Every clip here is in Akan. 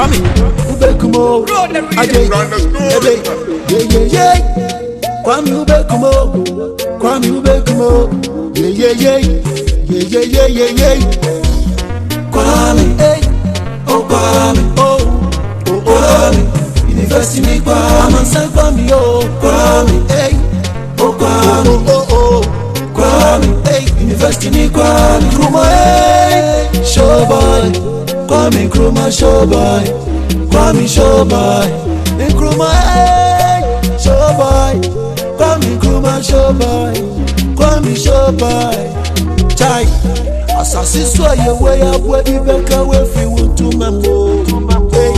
Kwame, Ubekumo, Ade, yeah. Kwame Ubekumo, yeah. Kwame, Kwame, Kwame, University Kwame, Kwame, Kwame, Kwame, University Kwame, Nkrumah, Showboy, Kwame Nkrumah, Showboy, Kwame Showboy, Nkrumah, Showboy, Kwame Nkrumah, Showboy, Kwame Showboy, Chai, Assassin Sway away up where you back away if you want to mambo, hey,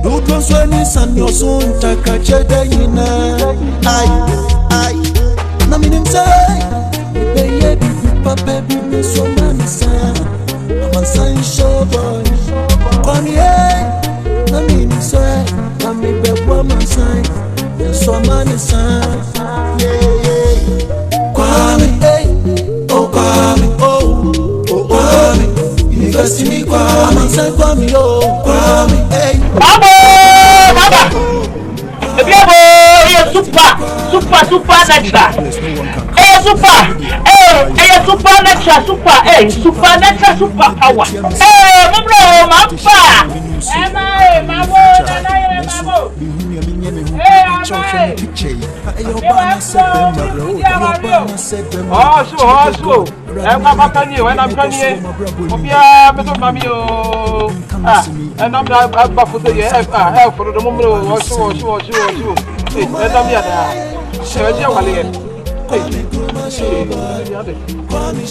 do those when it's on your son, Takacheda, I mean, say, baby, baby, so many son. I'm a sign showboy. Come here, I mean, say, I'm a big woman sign. So many son. Yeah. Kwame, Kwame, University Kwame, San Kwame, Kwame, Baba! Super natural. Super power.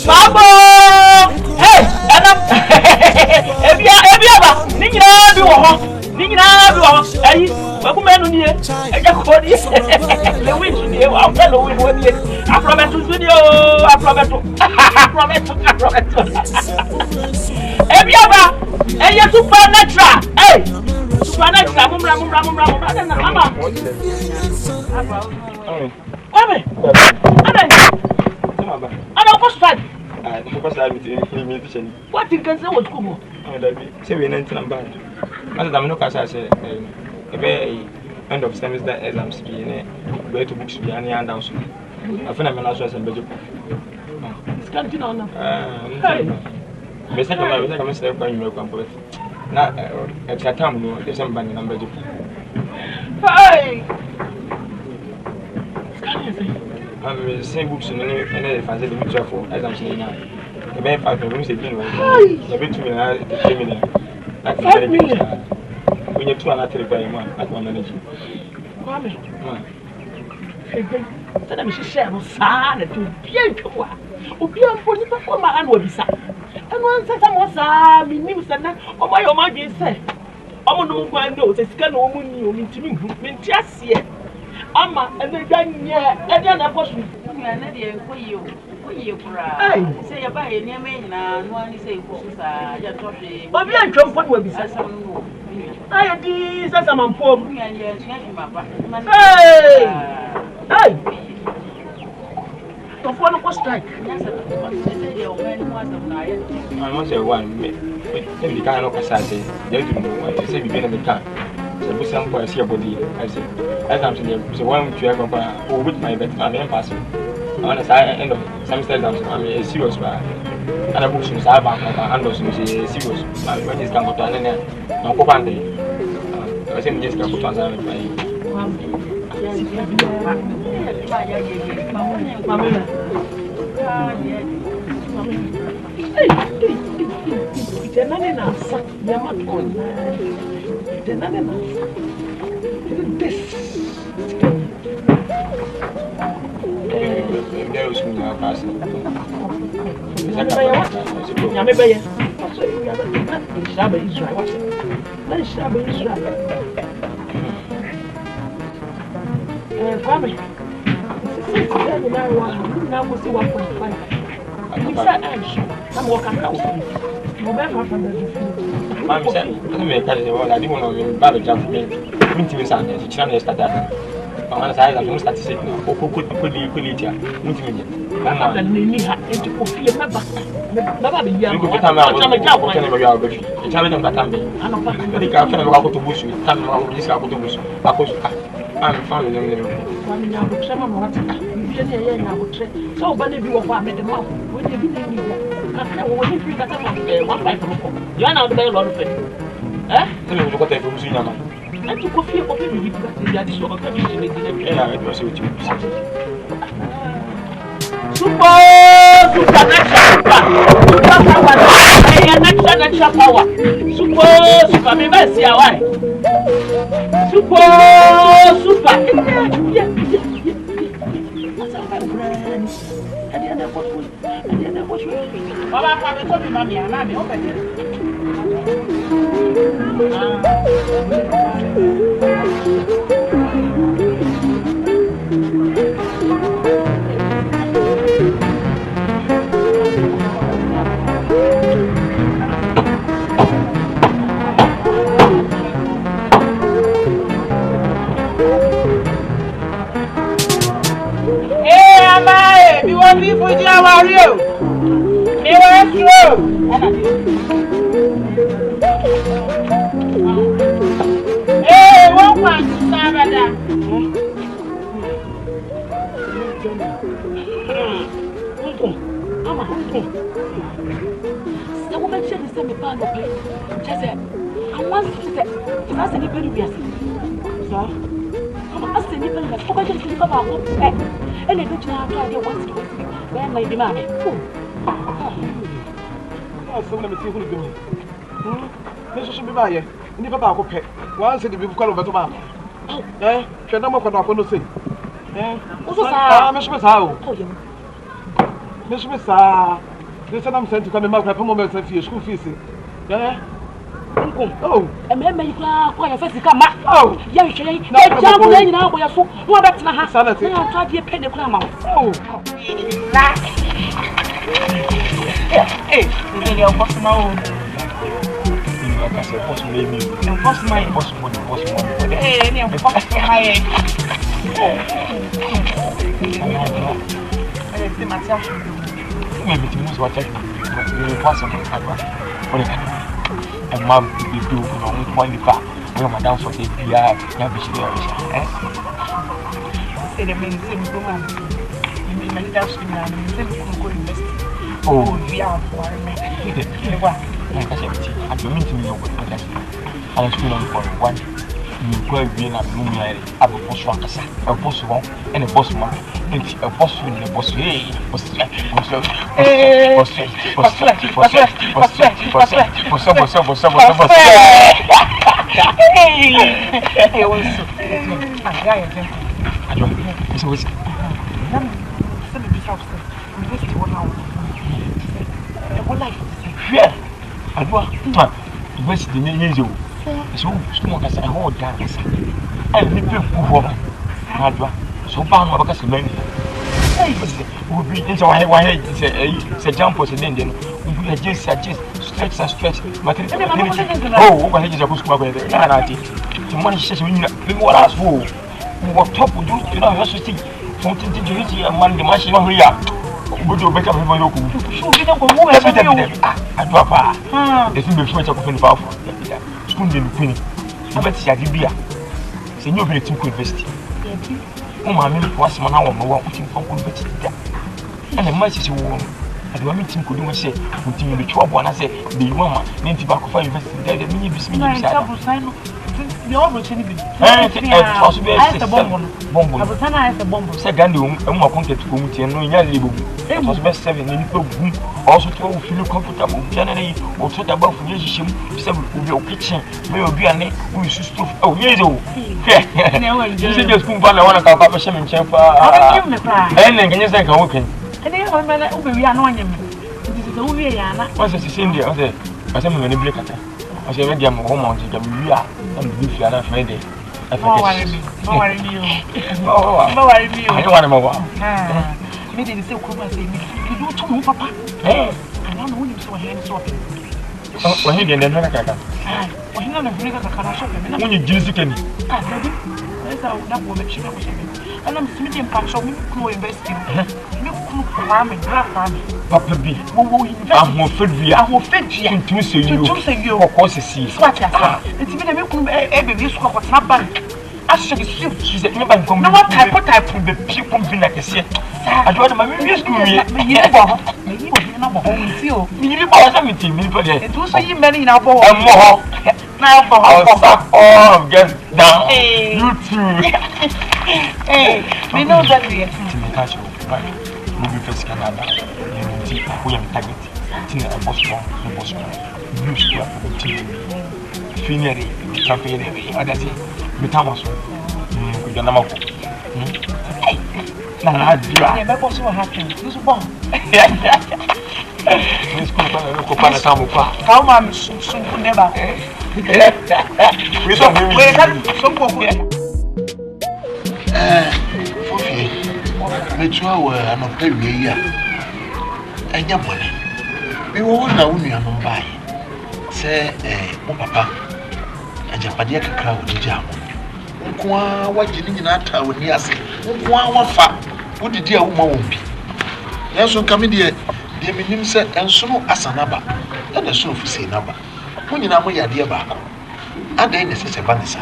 Babo! Hey, Ebiaba, Nina be one. Hey, Bakuman, I just called you. The witch, I'll tell you what you I promise to video. I promise. Ebiaba, hey, you're supernatural. Hey, supernatural. What you can say was Kumo? Say we ain't bad. Other than no cash, I say, end of semester exams being where to books be any and down. I find I'm not sure some budget. It's can't on. Mr. Mr. When you come with not at that time, no, there's somebody number. Hey! I'm the same books in any fancy picture for as I'm saying now. The very 5 rooms again, a bit too many, 3 million. Like 5 million. When you're 2 and 3 by one, like one energy. Kwame, tell me she share no son to be a for my hand will be sad. And one says I was me news and that, oh my, being said. I'm no one knows it's kind of woman you mean to me, just yet. Ama and then and then I push me. Hey, say a buy near me and one is a but we are Trump will be said. I did some poor. Hey, the phone was strike. I must say one. The kind of assassin, they do know why they say we been in the car. So some boys here body. I said, as I'm saying, so one to have a with my bet, I'm passing. On the side end of semester exams, I'm a serious man. And a book is about my handles, which is serious. When he's come to an end, no copande. I think just come to answer my. I'm Mama sai da mu statistic na ko dia mutimi mama da ni ha enti ko fie meba baba be ya ko ta ma ko ta na ba ya go fi e ta me na ta me ana pa ni ka fa na ko to busu ta na ko diska ko to busu akoso am fa me ne kwa mi nya ko trema mo wata bi ne ye nya ko tre so ba ne bi wo kwa me de ma wo de bi ne ni ya ka wo ni fi ka ta ma 1.5 ko ya na do be lo fe tele ko ta ko busu nya ma enti ko fie ko be bi ka ti ya di so ka bi ne ni na do se o ti super natural power. Super, me mercy, why? Super. You want me for your warrior? Me want you. Hey, what want to Sabada? Mama, the woman said the same pan of play. Just said, I want to say, if I say anybody, sir. I said, if I forgot to sleep about and I don't know how to want to when my demand. Oh, so let me see who is doing. This should be by you. Never back up. Once the people call over to Mamma. Eh, can no more come up on the same. Eh, Miss Miss How? Miss Miss, this I'm sent to come in my moments and for school fees. Eh? Oh, and then make quite a physical map. Oh, young Shay, now we are so what back to the house. Sanity. I'll try to pay the clamor. Oh, Hey, you need your boss now. I said, what's my name? Boss my Boss one. Hey, you boss my I myself. Maybe to move what I pass on. And mom, you do one car. Where my down for the PR, Say the main thing, woman. You mean my dad's in the university. Oh, we are for me. I don't mean to me over the I was feeling for one. You could be in a room, I have a boss one, a boss one, and a boss man. And a boss in the boss, hey, so bad, what was the man? Would be into why say jump was an Indian. We just stretch and stretch. But oh, what is a bush cover? The money says we what else for? What top would you know? Just think, something to do a man, the machine on here. Would you better have my local? I drop her. The thing before it's a powerful. Spoon in the queen. I bet she had beer. Say, you be to invest. Oh, my milk was one hour more putting from competition. And the message won. And the meeting could do say, continue the trouble. And I said, the woman named Tobacco for investing there. The mini business. The almost anything. I was a bomb. I was a bomb. Second, and more content committee and no yellow. It was best 7 in the also to feel comfortable. Generally, or talk about relationship, several kitchen, may be a name who is to. Oh, yes, you just put on one of our shaman chamber. And then can you say, okay? And then we are knowing him. This is who we are. What's the same day? I said, many break at I said, I'm home on the and if you are not Friday. I don't want to move. Me didn't say, you don't tell me, Papa. I don't know you so hands off. When you get the America, when you know the America, when you just can. that woman, she was and I'm sitting patch of me investing. Me cramming, Papa B. I'm more fit to say you, of course, see. What it's been a baby squad, not bank. Actually, she's a member of type of the people being like a set. I don't know my music. It was a many in our ball. Now, oh, get down. You too. Hey, we know that we are to catch you. Maybe first Canada. We are targeted. Tina and Boston, the Boston. You square for the team. Finery, campaign, other thing. Metamos. We don't know. Nah, never possible happen. This bomb. Miss Cooper, how much soon never. We some I'm a baby. And your money. We won't know you are not by. Say, Papa, and Japadia crowd the jam. What you need not tell when you say, one fat. What did your woman be? Yes, so come in here. The minimum said, and so as a number, and a soon for say number. When you know my idea back, I didn't necessarily Vanessa.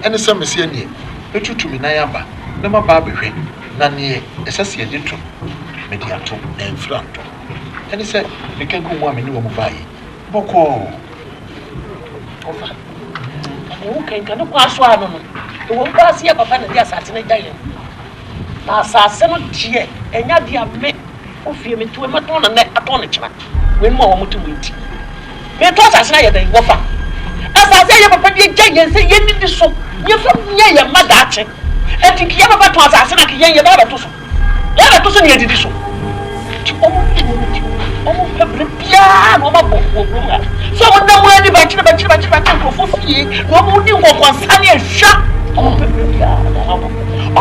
And the summer say near, the two to me, Nayamba, no more Barbie, none near, as I see a little, mediato, and flanto. And he said, you can go one minute over by Boko. Who can pass one? You won't pass here, Papa, and the assassinate giant. Now, Sassano Chia, and Yadia met. Fear me to a maton and net upon each man. When more to wait. Me toss as I had offer. As I say, Papa, you and say, you need this so. You're from near your mother, and think you ever toss as I can your daughter to so. Never to send you this so. Almost every piano, so no one divided by for 4 years. No more new one, Sunny and shot. Oh,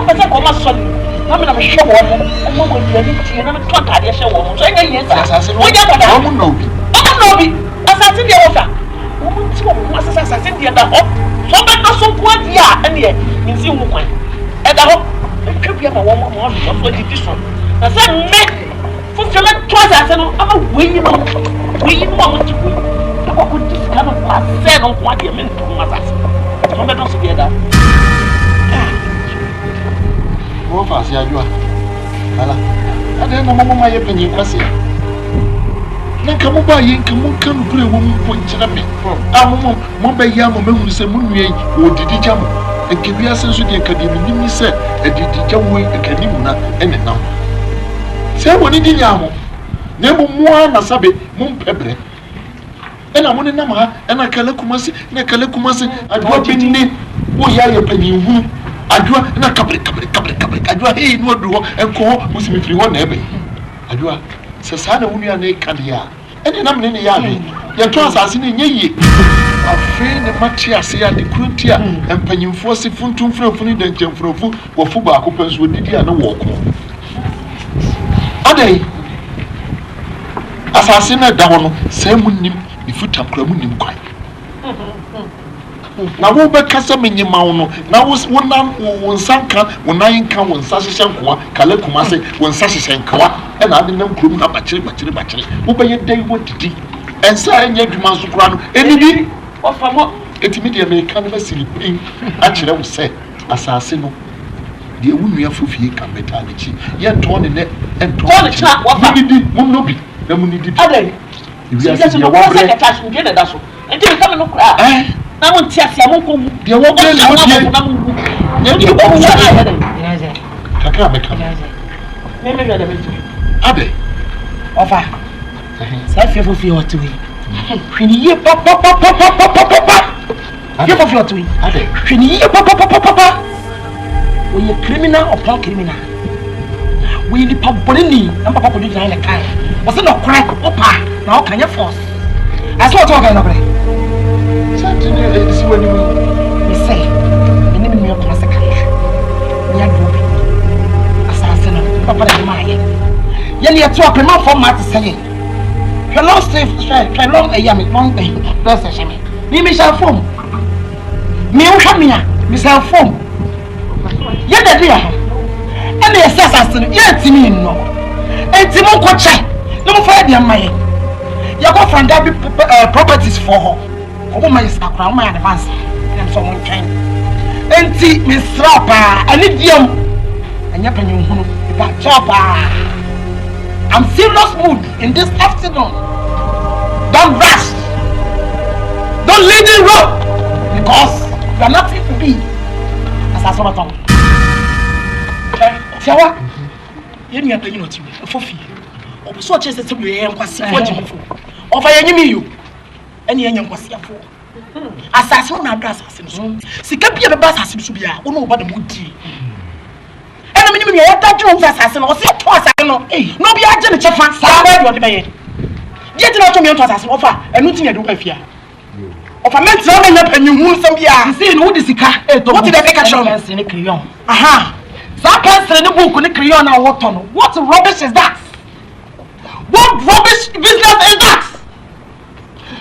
but I come as son. I'm not sure what I'm going to do. I'm not trying to show one. So I know yes, I know. Assassin the offer. Woman's assassin the other hop. Somebody not so good, yeah, and yet, in the woman. And I hope the trip you have a woman more than what did this one. I said, men, for the man twice I said, I'm a way, we want to win. What would this kind of said on what you meant to us? Somebody not together. Go fast, yeah, you are. I don't know my opinion, Cassie. Then come by you, come play woman point to me. I'm one by Yam, who said, Moonway, or did you jump? And give you a sense of the academy, said, and did you jump away a canimuna and it now. Say what did you yam? Never more than Sabe, Moon Pebble. And I want a number, and I calacumas, and I calacumas, I drop in it. Oh, yeah, your penny. I do a couple. I do a hey, no do and call Muslim 1 every. I do a Sasana Unia Candia. And then I'm in the army. Your trans are in ye. A friend of Matia say at the Crutia and Penny Force Funtum from Funny from food or Fuba opens with Didia and walk. Are they? Assassinate down, same with him, the foot of Cramunim quite. Now, who be custom in your mouth? Now, was one sanka, when I come when Sasha Kalakumase, when Sasha and Kawa, and I didn't know up battery. Who by your day what did he? And say, your demands to crown any or from what? It immediately can't sleeping. Actually, I would say, Assassino. The woman of Fufi can be tarnished. Yet torn in it and torn it. What did Munobi? The money did. You just your one attachment together, that's all. And you come and cry. I won't tell you, I won't come. You won't tell you what you Abe. Offer. Say for fear to me. When you pop. Fear for fear to me. Abe. When you pop. When you criminal or poor criminal. We the Papolini and Papa put it in the car. Was it not crack opa? Now can you force? I saw talking about it. Certainly, this is what you say. You need me to massacre. We are grouping. Assassin, Papa and Maya. Yelly at 2 o'clock for Marty saying. Hello, Steve, long a yammy, long day. That's a shame. Me, Miss Alphone. Me, Hamia, Miss Alphone. Ye da dia. And the assassin, yet to me no. And Timon Cocha, no fire the Maye. You go from that properties for her. A woman is a crown, my advance, and someone can. And see Miss Rapper, and idiom, and Yapan, chopper. I'm serious mood in this afternoon. Don't rush. Don't leave the road because you are not fit to be as I saw it. Tiawa, you need to know for fee. Or so just as we are quite or for you and young was here for. Assassin, I pass assassin. See, can't be a bus assassin to be a no but the moody. And I mean, you have that room assassin or see twice. I know. No, be a general chef, somewhere you are the bay. Get not to me to assassin offer and nothing I do with fear. Of a man's running up and you move some year. See, who is the car? What did I make a show? In a crayon. Aha. That person in the book in the crayon or what on? What rubbish is that? What rubbish business is that?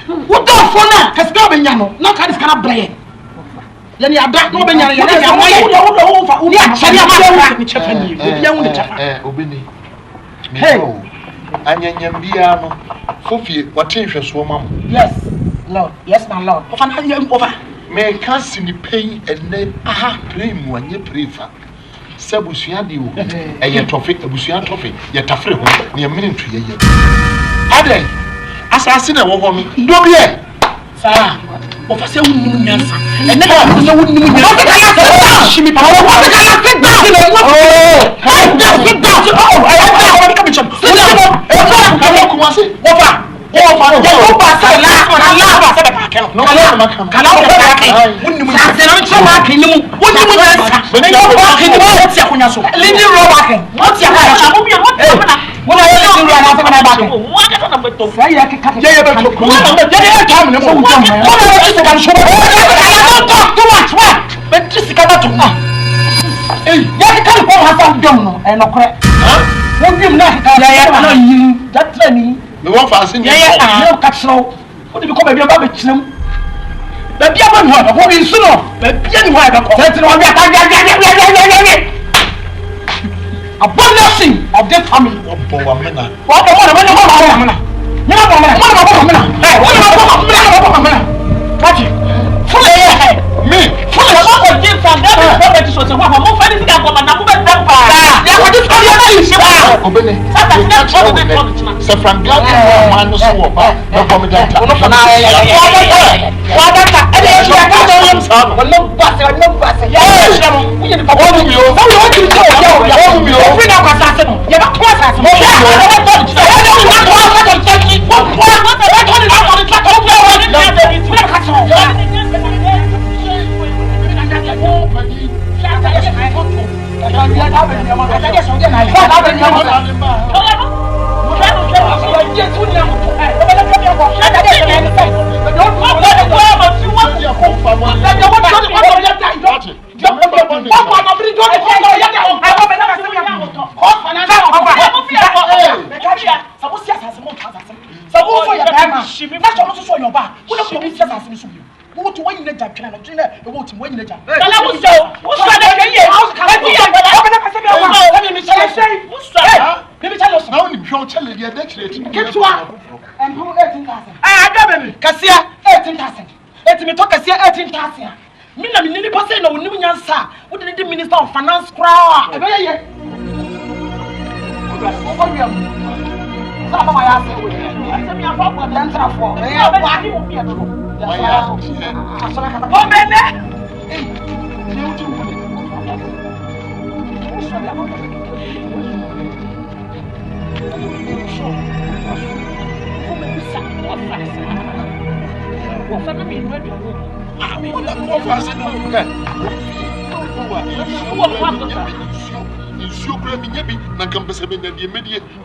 What the phone now? Has no been yano, not kind of kind of brain. Then you are back, no been yano, hey, Anyanbiano, Fofi, what changes your mom? Yes, Lord, yes, my Lord. Over. May cast in the pain and name, aha, blame when you prefer. Sabusiadi, and your topic, a Busian topic, yet a friend, near minute to you. Ade, as I said, a woman, don't be a sir. Of a seven answer, and never wouldn't know she me power. What can I sit down? Sit down. Oh, I have a commission. Sit down. The one fasting, no catch no. What do you call a rabbit? The Biaman, what is so? The Biaman, a blessing of this family. What Minister of Finance crowd.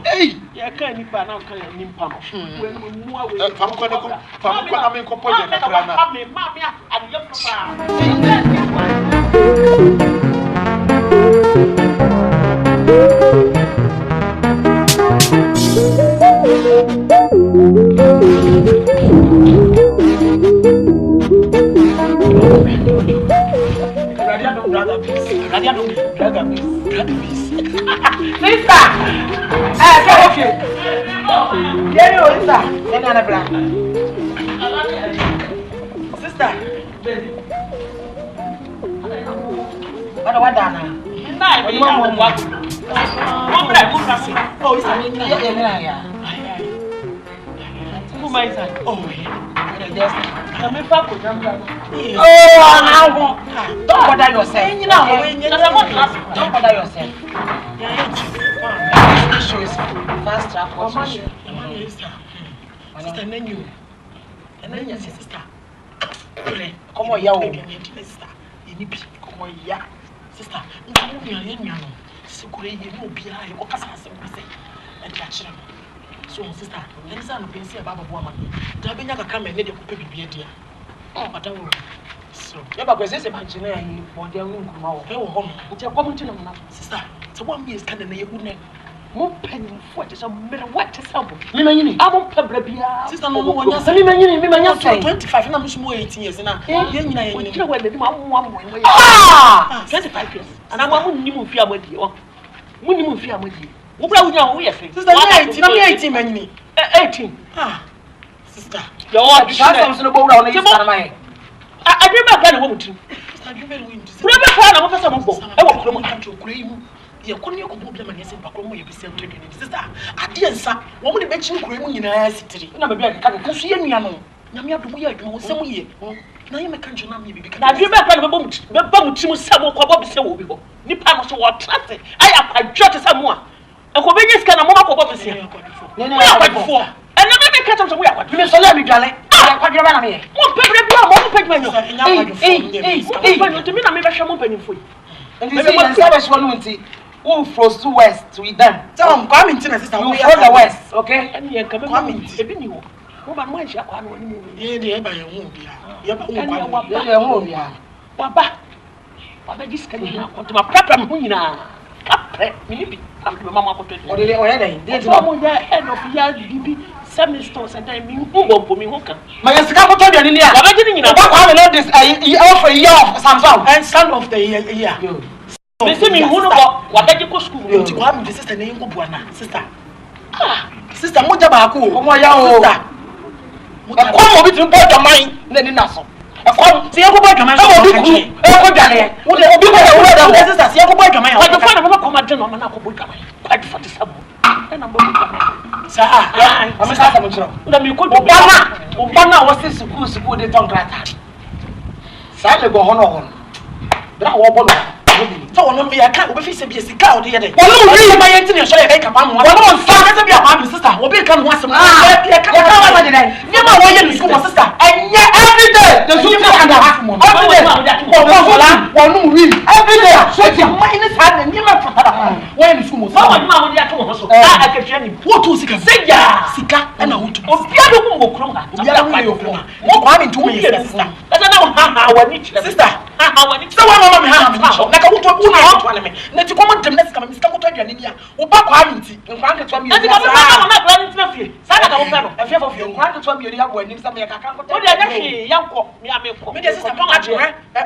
Hey, yeah, can't you find out? Can you pump? Sister! Okay. Yeah, sister. Sister. What Dana? Oh, it's a don't bother yourself. Don't bother yourself. Fast track. Sister, and then your sister. Come on, yo. Sister. Come on, yeah. Sister, so sister, let's say I'm going to see about a woman. Dabina can come and let you pay me dear. Oh, but don't worry. So, yeah, but there's a mansion for their room. Home. It's a woman to them, sister. So 1 year is kind of a woman. More penny for it is a better what to sell. I won't pebble. Sister, no one has any money. 25 and I'm small 18 years now. You know where the 25 years. And I want you fear with you. Minimum fear with you. Sister, 18 men. 18. Sister, you're all the chance to go around. I never got a woman to. Never found a person of both. I will come on to cream. You couldn't go to the Sister, I didn't say, what would make you cream in a city? Never be a cat because she and Yano. Namia do we are some year. Now you make country not me because I never got a bomb to some of what so people. Nippon so what traffic. I judge someone. A convenience can a moment of what say. Before. And never make cut of we are. You so let me, darling. What you're running here. One paper, one paper. To me, I never shall open for you. And you see, one who froze to west to eat them. Tom, come in, sister. You from the west, okay? And you come in. Who but why shall I want you? Yeah, by your womb. Papa, Papa, this can you come to my papa? Maybe I'm to Mamma. What did they already? There's one there, head of year, BB, 7 stores, and then who won't put me hooker. My Scapo told you in here. I'm getting in. I know this. I offer a year of Samsung and son of the year. They say me who know what I go school. You have the sister name Buana, sister. Sister Mutabaku, sister. A come between both of mine, then in Nassau. A come, see, I go back to my sister. Would you be the sister? See, I go back to my house. I find a command general and I go back. Quite for the sub. And I'm going to say, I'm a Samuel. Let me go to Obama was this supposed to put it on Grata. Sadly, go on. That was so on me, I can't be a cigar the other day. Well, no, my engineer shall make a man. One on fire to be a man, sister. Will become once a month. Never why you school, sister. And yet every day, the super and a half month. Every day, every day, so your mind is hard and never for that. When the school, someone would have told us. I can tell you what to Sika, Sika, and a wood. Of Piano Crona, what coming to me, sister. I don't know how I need sister. Someone like a wood. Let you come on to next come and come to India. Or back one tea and grant it to me. I'm not planning to be. Sana, a fear of you. Grant it to me. You have when some young sister,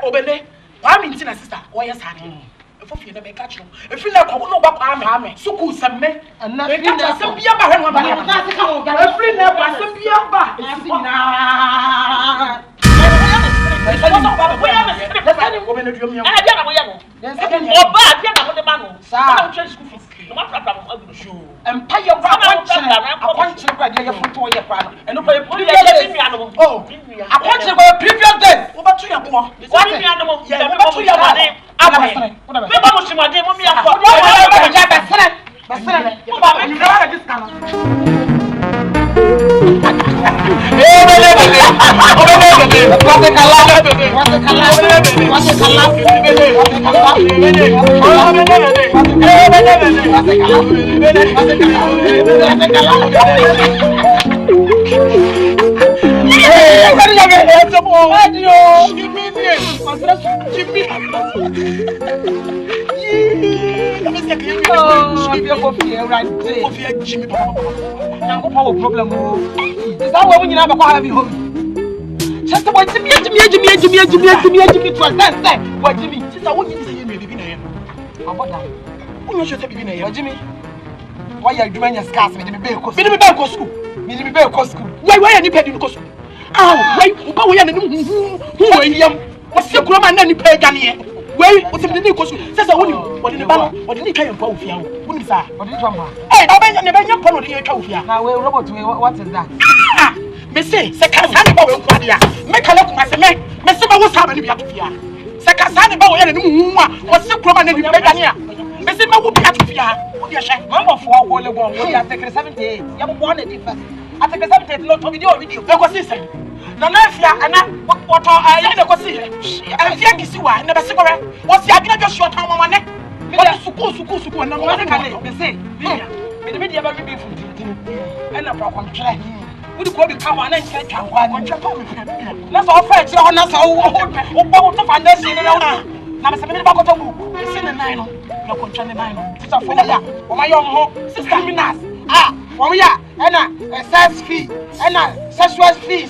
Obele. I'm in sister. Why is happening? If you never catch you, if you like, I will know back army. So cool, some men and nothing. Some be about him. Just what to me, to me, to me, to me, to me, to me, to me, to me, to me, to me, Aboda. Who you should be in here? Jimmy. Why are you doing your scars? Me be go school. Me be go school. Why are you paying go school? Ah, why? Who are you? What's your grandma and you pay Ghana? Why? What's the go school? Says I want what in the banner? What did you try and go for? What is that? What did you want? Hey, I never your pon with your coffee. Now, robot, what is that? Ah, me say, second Sunday, make a look, my man. Messi was having to be here. Sakasani ba oya ne mu wa se kroma na nipa gania me se ma wo bi atofia wo de hye number 4 wo le go wo ya take 78 ya bo na di first at take 78 no to video e ko si sen na na afia ana woto ya ne ko si afia gisi wa na be se gore wo si agina jo short am mama ne wo suku na mo ka ne me se me de ba mi bi fu ena pa kontre Would you come on and check out one? Let's offer it on us. Oh, to find this in now. Somebody back to book. It's in the 9. No control the 9. Sister Fulia, or my own sister Minas. Ah, oh, yeah, and a sex fee, and a sexual fee, a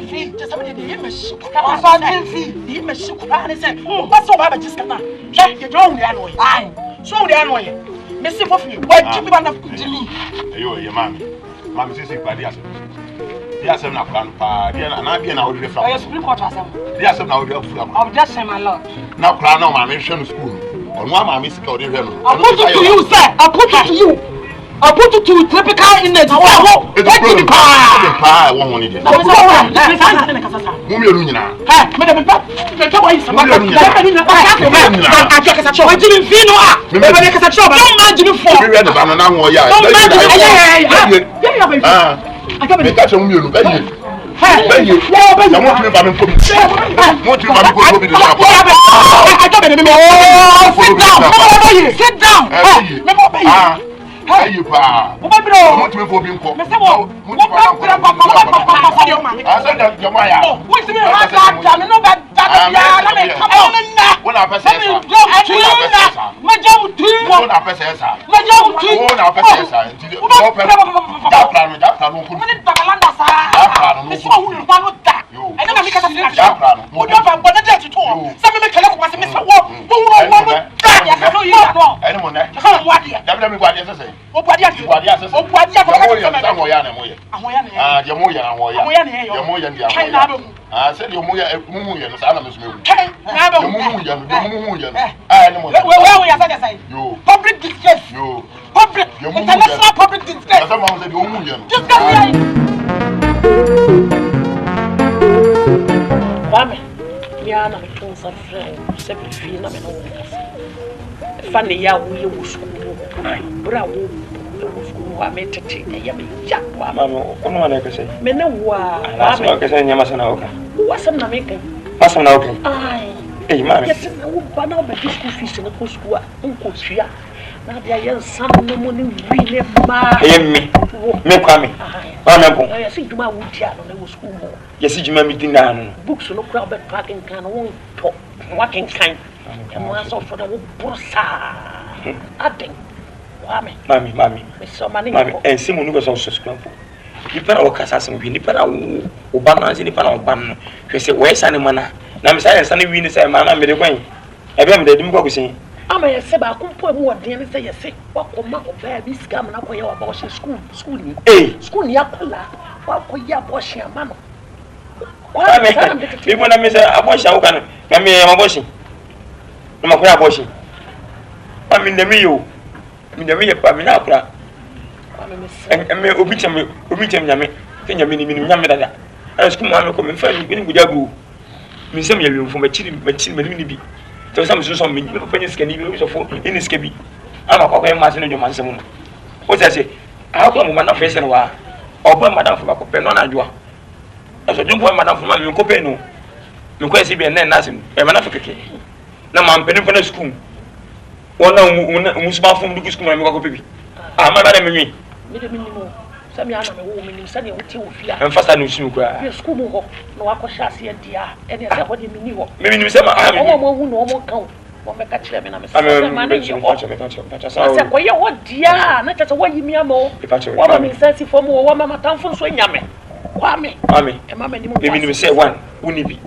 fee, just somebody the image. Also, fee, the image. And said, oh, what's so bad? Just come on. Check your own annoy. Aye, so the annoy. Missy Puffy, what keep on up to me? You, your mammy. Mammy, sister, by the Yes, I'm not going to and I be an out from. Yes, I'm now from. I'll just say my lord. Now, crown on my mission school. On one, my miss got it. I'll put it to you, sir. I'll put it to you. I'll put it to typical in the pie. One money. I can't make a million. Hey, you want to buy me for me? Want to buy me for me? Sit down. Hey, you pa. Want to for being called. I said that your Maya. What's the matter? No bad. When I pass I said your moya and Salamis. Public disgrace. Public international public disgrace. Someone said Kwame, Yana becomes a friend, seven feet of an old. Funny, ya will school. Bravo. I made it take a yummy jack. Mamma, one I can say. Menawa, I can say, Yamasanoka. What's an American? What's an okay? Aye, hey, mamma, yes, I will ban out the school fees in the post school. Uncle Shia. Now there are some morning really me. Make me. I see to my wood yard on the school. Yes, you may be down. Books no crowd parking can won't talk. Walking kind. And once off for the Bursa. I think. Mammy, so many and Simon was also scrambled. You better walk as a winnie, but Obama in the Pan. You say, where's Animana? Now, I'm saying, Sunny Winnie said, Mamma made a way. I remember the Dimbo saying, I may say, I couldn't put more than say, say, what could Mark of Baby scam and up your abortion school, school Yapala, what could you abortion your mamma? People, I miss abortion, I mean, abortion. No more abortion. I'm in the meal. In the real Pamina, and may obey Yami, think you mean Yamada. I was come and find you with Yabu. Miss Samuel from a chilling machine. So some pennies can even use in this cabby. I'm a cocker master in your mansion. What I say, how come one of face and why? Or one madam from a copenona joa. As a jump one madam from a copeno. No question be a nan nothing, a manafrican. Now I'm penning for the school. One small from the school and go baby. Ah, my madam, me. Some young woman in Sunday with you. And first I knew you cry. School, no, I could chassis and dear, and that's what you mean. Maybe you say, I won't no more count. What make a chairman? I'm managing what you what, dear, not just what you mean more. If I tell what I'm sensitive for more, Mamma Town from Swing Yame. Kwame, and Mamma, maybe you say one, wouldn't it be?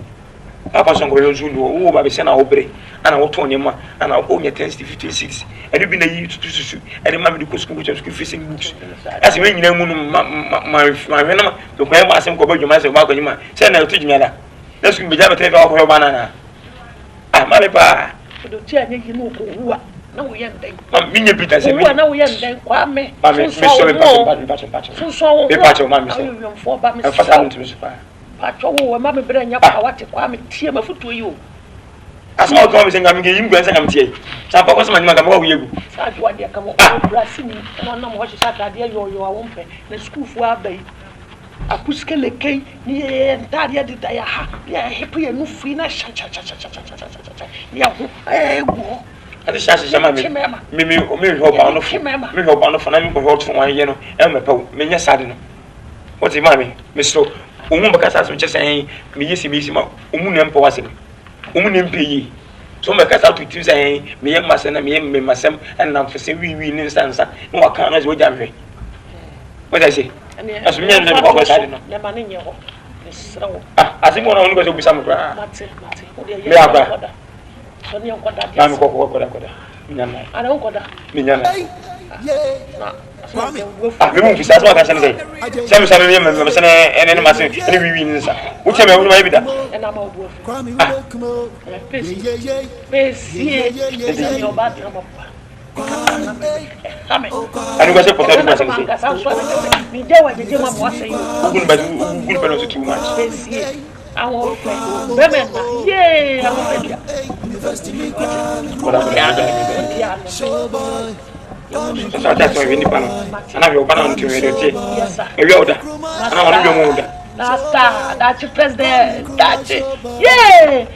Papa son go Zulu, who ba be send obre, and I want ma, and I owe me 10-56. And you been a year to and the mammy go school to school fishing books. As when you know my venom, the way I am going to myself about you, send out to me. Let's be able to take off her banana. I'm a pa. The chair, you know who are no young day. Minion Peter said, no young day, Kwame. Mammy, so patch of mammy, for Mammy, Patrol, Mammy, but I never want to Kwame, tear my foot to you. As all comes and I'm getting grants and I'm here. Some purpose, my mother, what you start one day come on, Brassini, and I know what you said, I dear you, won't pay. The school for our bay. A puskele kay, near Daria did I have, yeah, happy and no free, yeah, at the chassis, Mimi, hope on the hot for 1 year, and my poor, many sadden. What's the mammy, Mr. Umumbakas has just saying, me, Umunam Umunimpi. So my cat out to two saying, me and my son, and me, myself, and I'm for saying we win instance. No, I can't as well jam. What I say? As me and the box, I don't know. The money in your home. I think one only goes to be some crap. I don't go that. We won't be satisfied. I say, some and any massive, and we win. Whichever will be that. And I'm out with your bathroom. And we got to myself. We do what you want to do too much. I won't women. Yay, I won't that's why we need and I will ban to meditate. That's your president. That's it. Yeah,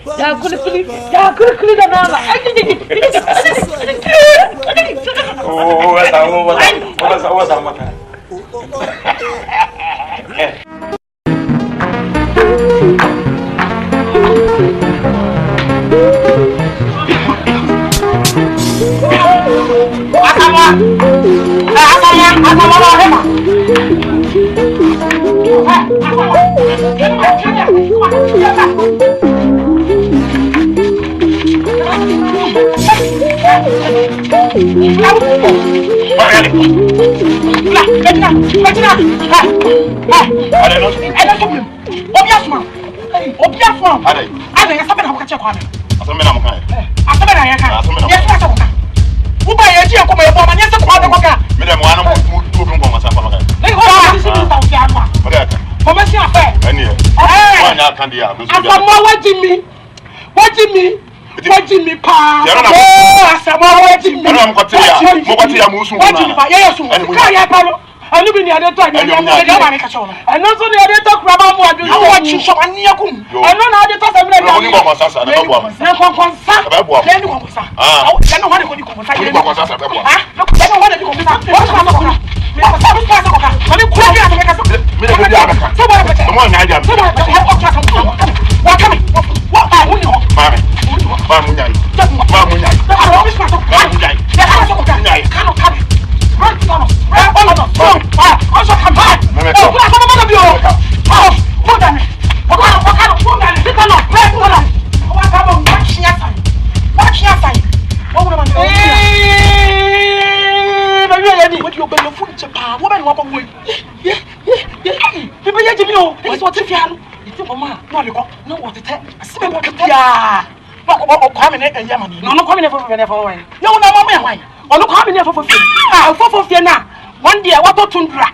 one day, what tundra?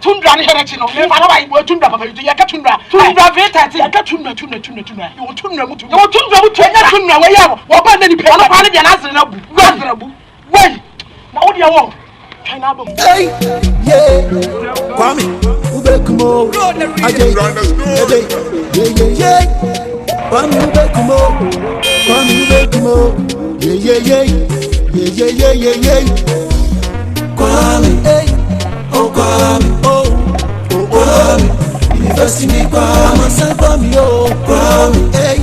Tundra and Herachino, never tundra, but you get tundra, tundra, tundra. You want tundra, where you are, what about any people? I'm an answer. Wait, now what do you want? Hey, yeah, Kwame, Ubekumo, yeah, Kwame Ubekumo, yeah, Kwame, hey, oh Kwame, oh Kwame, University me Kwame, send for me, oh Kwame, hey,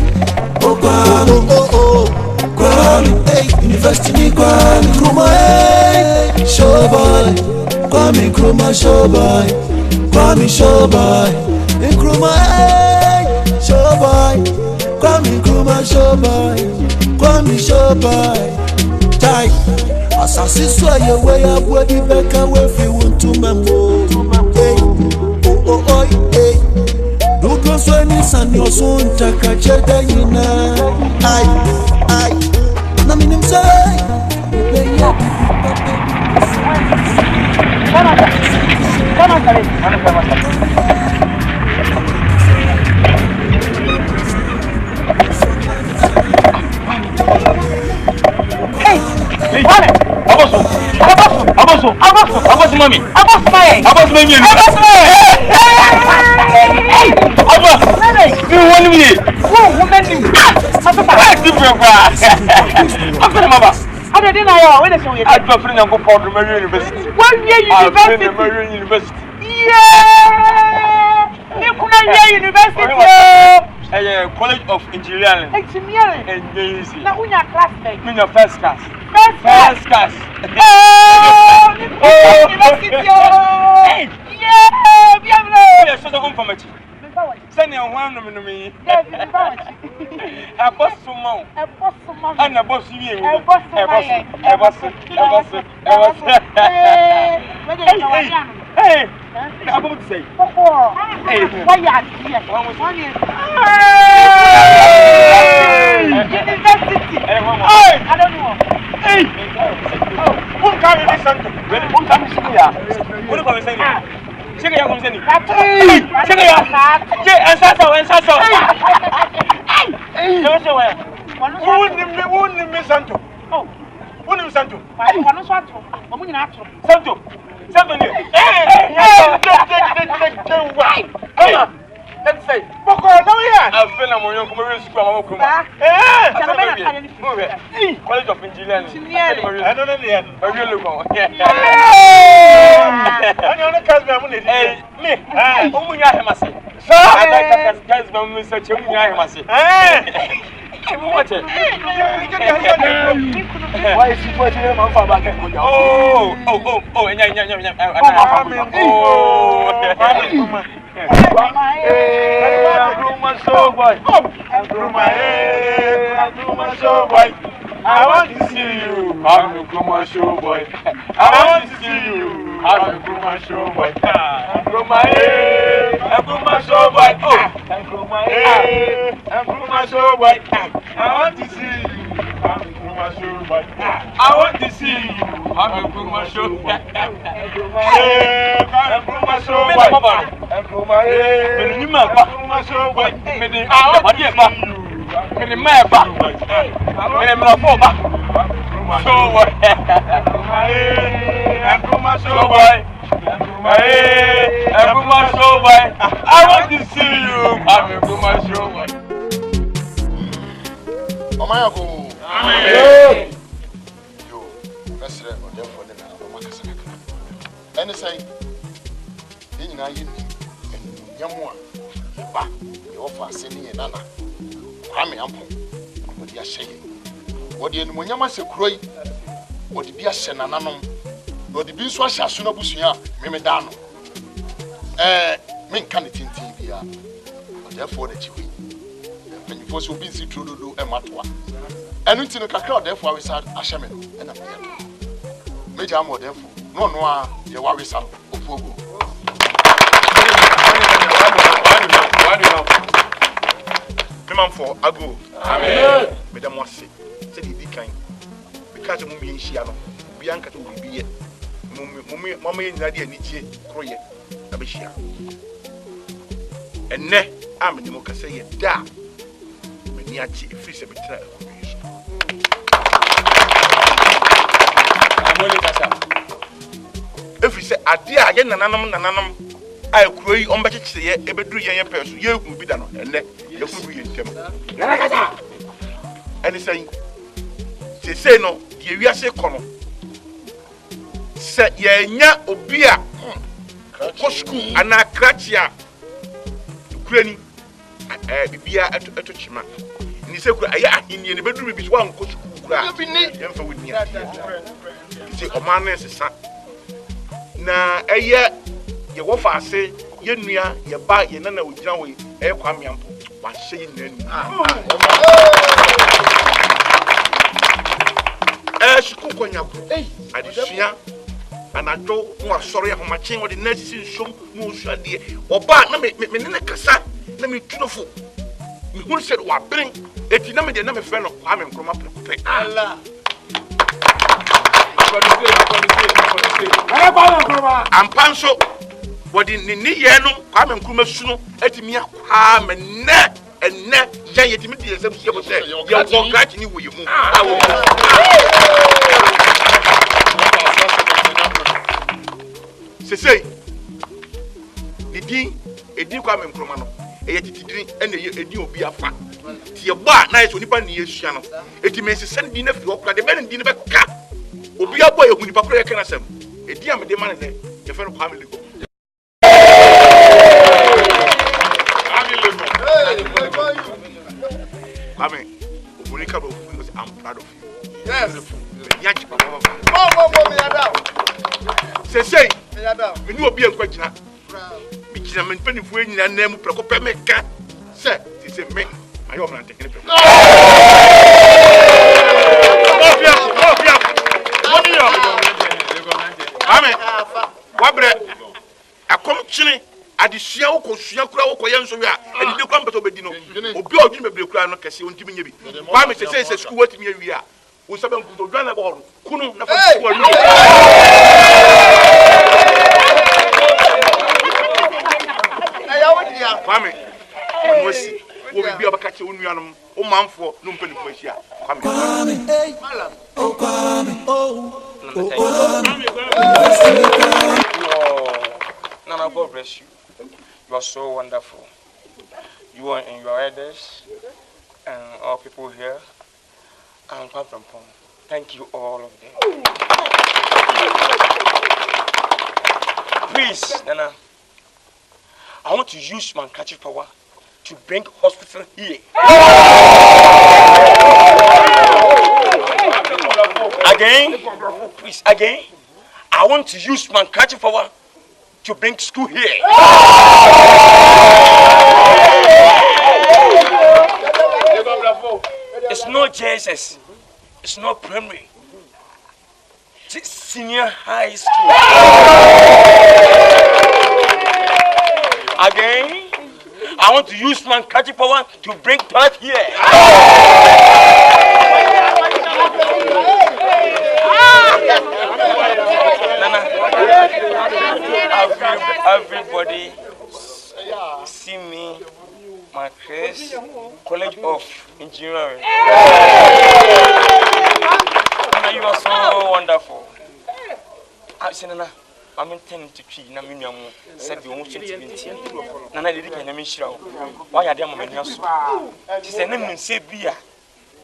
oh Kwame, oh Kwame, hey, University me Kwame, Kruma, hey, show boy, Kwame Kruma, show boy, Kwame show boy, Kruma, hey, show boy. show boy, Kwame show boy. Die. Assassin swear your way up where the back away if you want to membo. Hey, oh, hey. Do dress when it's on your son, Takacha, I. Namin say, Abbas, mommy. Abbas, mommy. You want me? Who met you? I didn't know when I saw you. I prefer to go for the University. 1 year university. Yeah! University. College of Engineering. And easy. Now we are classmates. We are first class. First class. University. Yeah! Bienvenue. So go for me. Send you one of me. A boss sumo. And a boss you. A boss. Hey, I'm going to say. Hey, why are you here? University. I don't know. Hey, who can you listen to? Who can you see here? Who can you say? Check your consent. Check your and Sasso. Hey, who name Santo? Oh, who name Santo? Santo. Somebody. Let's say. Boko, no here. I feel I'm on your commercial school. College of Engineering. I don't know the end. I really go. I don't know Casman. Me. Who will you have? Sir, I like Casman. Mr. Chummy. Watch it. Why is he putting him on fire back? Oh, and I want to see you. I'm a commercial boy. I want to see you. I'm a commercial boy. I'm commercial boy. I'm commercial boy. I want to see you. I'm a commercial boy. I want to see you. I'm a commercial boy. I'm commercial boy. I'm commercial boy. Many my back. Many my four back. Show boy. Show boy. Show boy. I want to see you. I'm a show boy. Omayako. Amen. Yo, let's say on them for the Makasaka. And say, in Yamua, ba, you offer sending a nana. Kwame ampo what dia shey what dia no nyama se kuroi what dia hye nananom what bi nso ahya so na busua me da no me nka ne tintin bia therefore the chiwi penifo so bi nsi trododo e matoa enu ntino kakra therefore we sad ahye me no e na me ja mo therefore no a ye wa we sad ofuogo Come for ago. Amen. Madam was sick. Said he kind. Because of Mummy and Shiano, Bianca to be it. Mummy and Nadia Nietzsche, Croyet, Abishia. And ne, I'm a democracy, da. Meniachi, if it's a betrayal. If we say, I dear again, Nanam. I create on budget say a bedroom young person, you will be done, and let you could be in them. And he's saying, say no, you are say, Colonel. Set ye obia, Cosco, and I cratchia, Granny, Bia at Chima. And he said, I in the bedroom with one Cosco, be neat for with me. Say, O man is a son. Now, a year. Ye wo fa ase ye nua ye ba ye nana wo gyina wo e Kwame ampo One saying then. She cook on your I did and I told you, sorry, how much or the nurse is some motion dear. Or bad, let me cassa, let me tune of who said what bring it in the name of friend of Kwame Nkrumah. Allah. I'm Panso. What in the Niano, Kwame Nkrumah Suno, et me a calm and net and net, giant immediately as you say, you're more glad you will move. Say, the dean, a dean Kwame Nkrumah, a drink and a new beer fat. Your bar nice when you find the channel. It means send dinner for the men and dinner back. Obi a boy when you prepare can asem. E dia me de man dey. Your friend Kwame Lego. Kwame, Obunika bro, I'm proud of you. Yes. Yachi papa. Mo me yada. Say. Me yada. Me no obi enko gina. Me gina me panifu nyina na mu preko pe me ka. Say me. Ayo man take it. Amen. Wabre. Akom chine adesua wo kosua kura wo koye nso wi a edide kwa mbeto bedi no. Obi odwini mebre kura no kese ontimi nye bi. Kwa me se school watimi awi a. Wo sabe nkunto dwan na ball. Kunu na fa school awi. Aya wodi ya. Kwa me. Onwesi. Wo bi obaka che wo nuanom. O manfo no mpanifu ahia. Kwa me. Malam. Oh Kwame. Oh. Nana, God bless you. You are so wonderful. You and your elders and all people here and apart from home. Thank you, all of them. Please, Nana, I want to use my catching power to bring hospital here. Again, please, again, I want to use my catching power to bring school here. It's not JSS, it's not primary, it's senior high school. Again, I want to use my catching power to bring toilet here. Everybody see me, my class, College of Engineering. You are so wonderful. I said, Nana, I'm intending to treat Naminamu, said the ocean to be Nana did it in a show. Why are they on my house? She said, Namin say beer.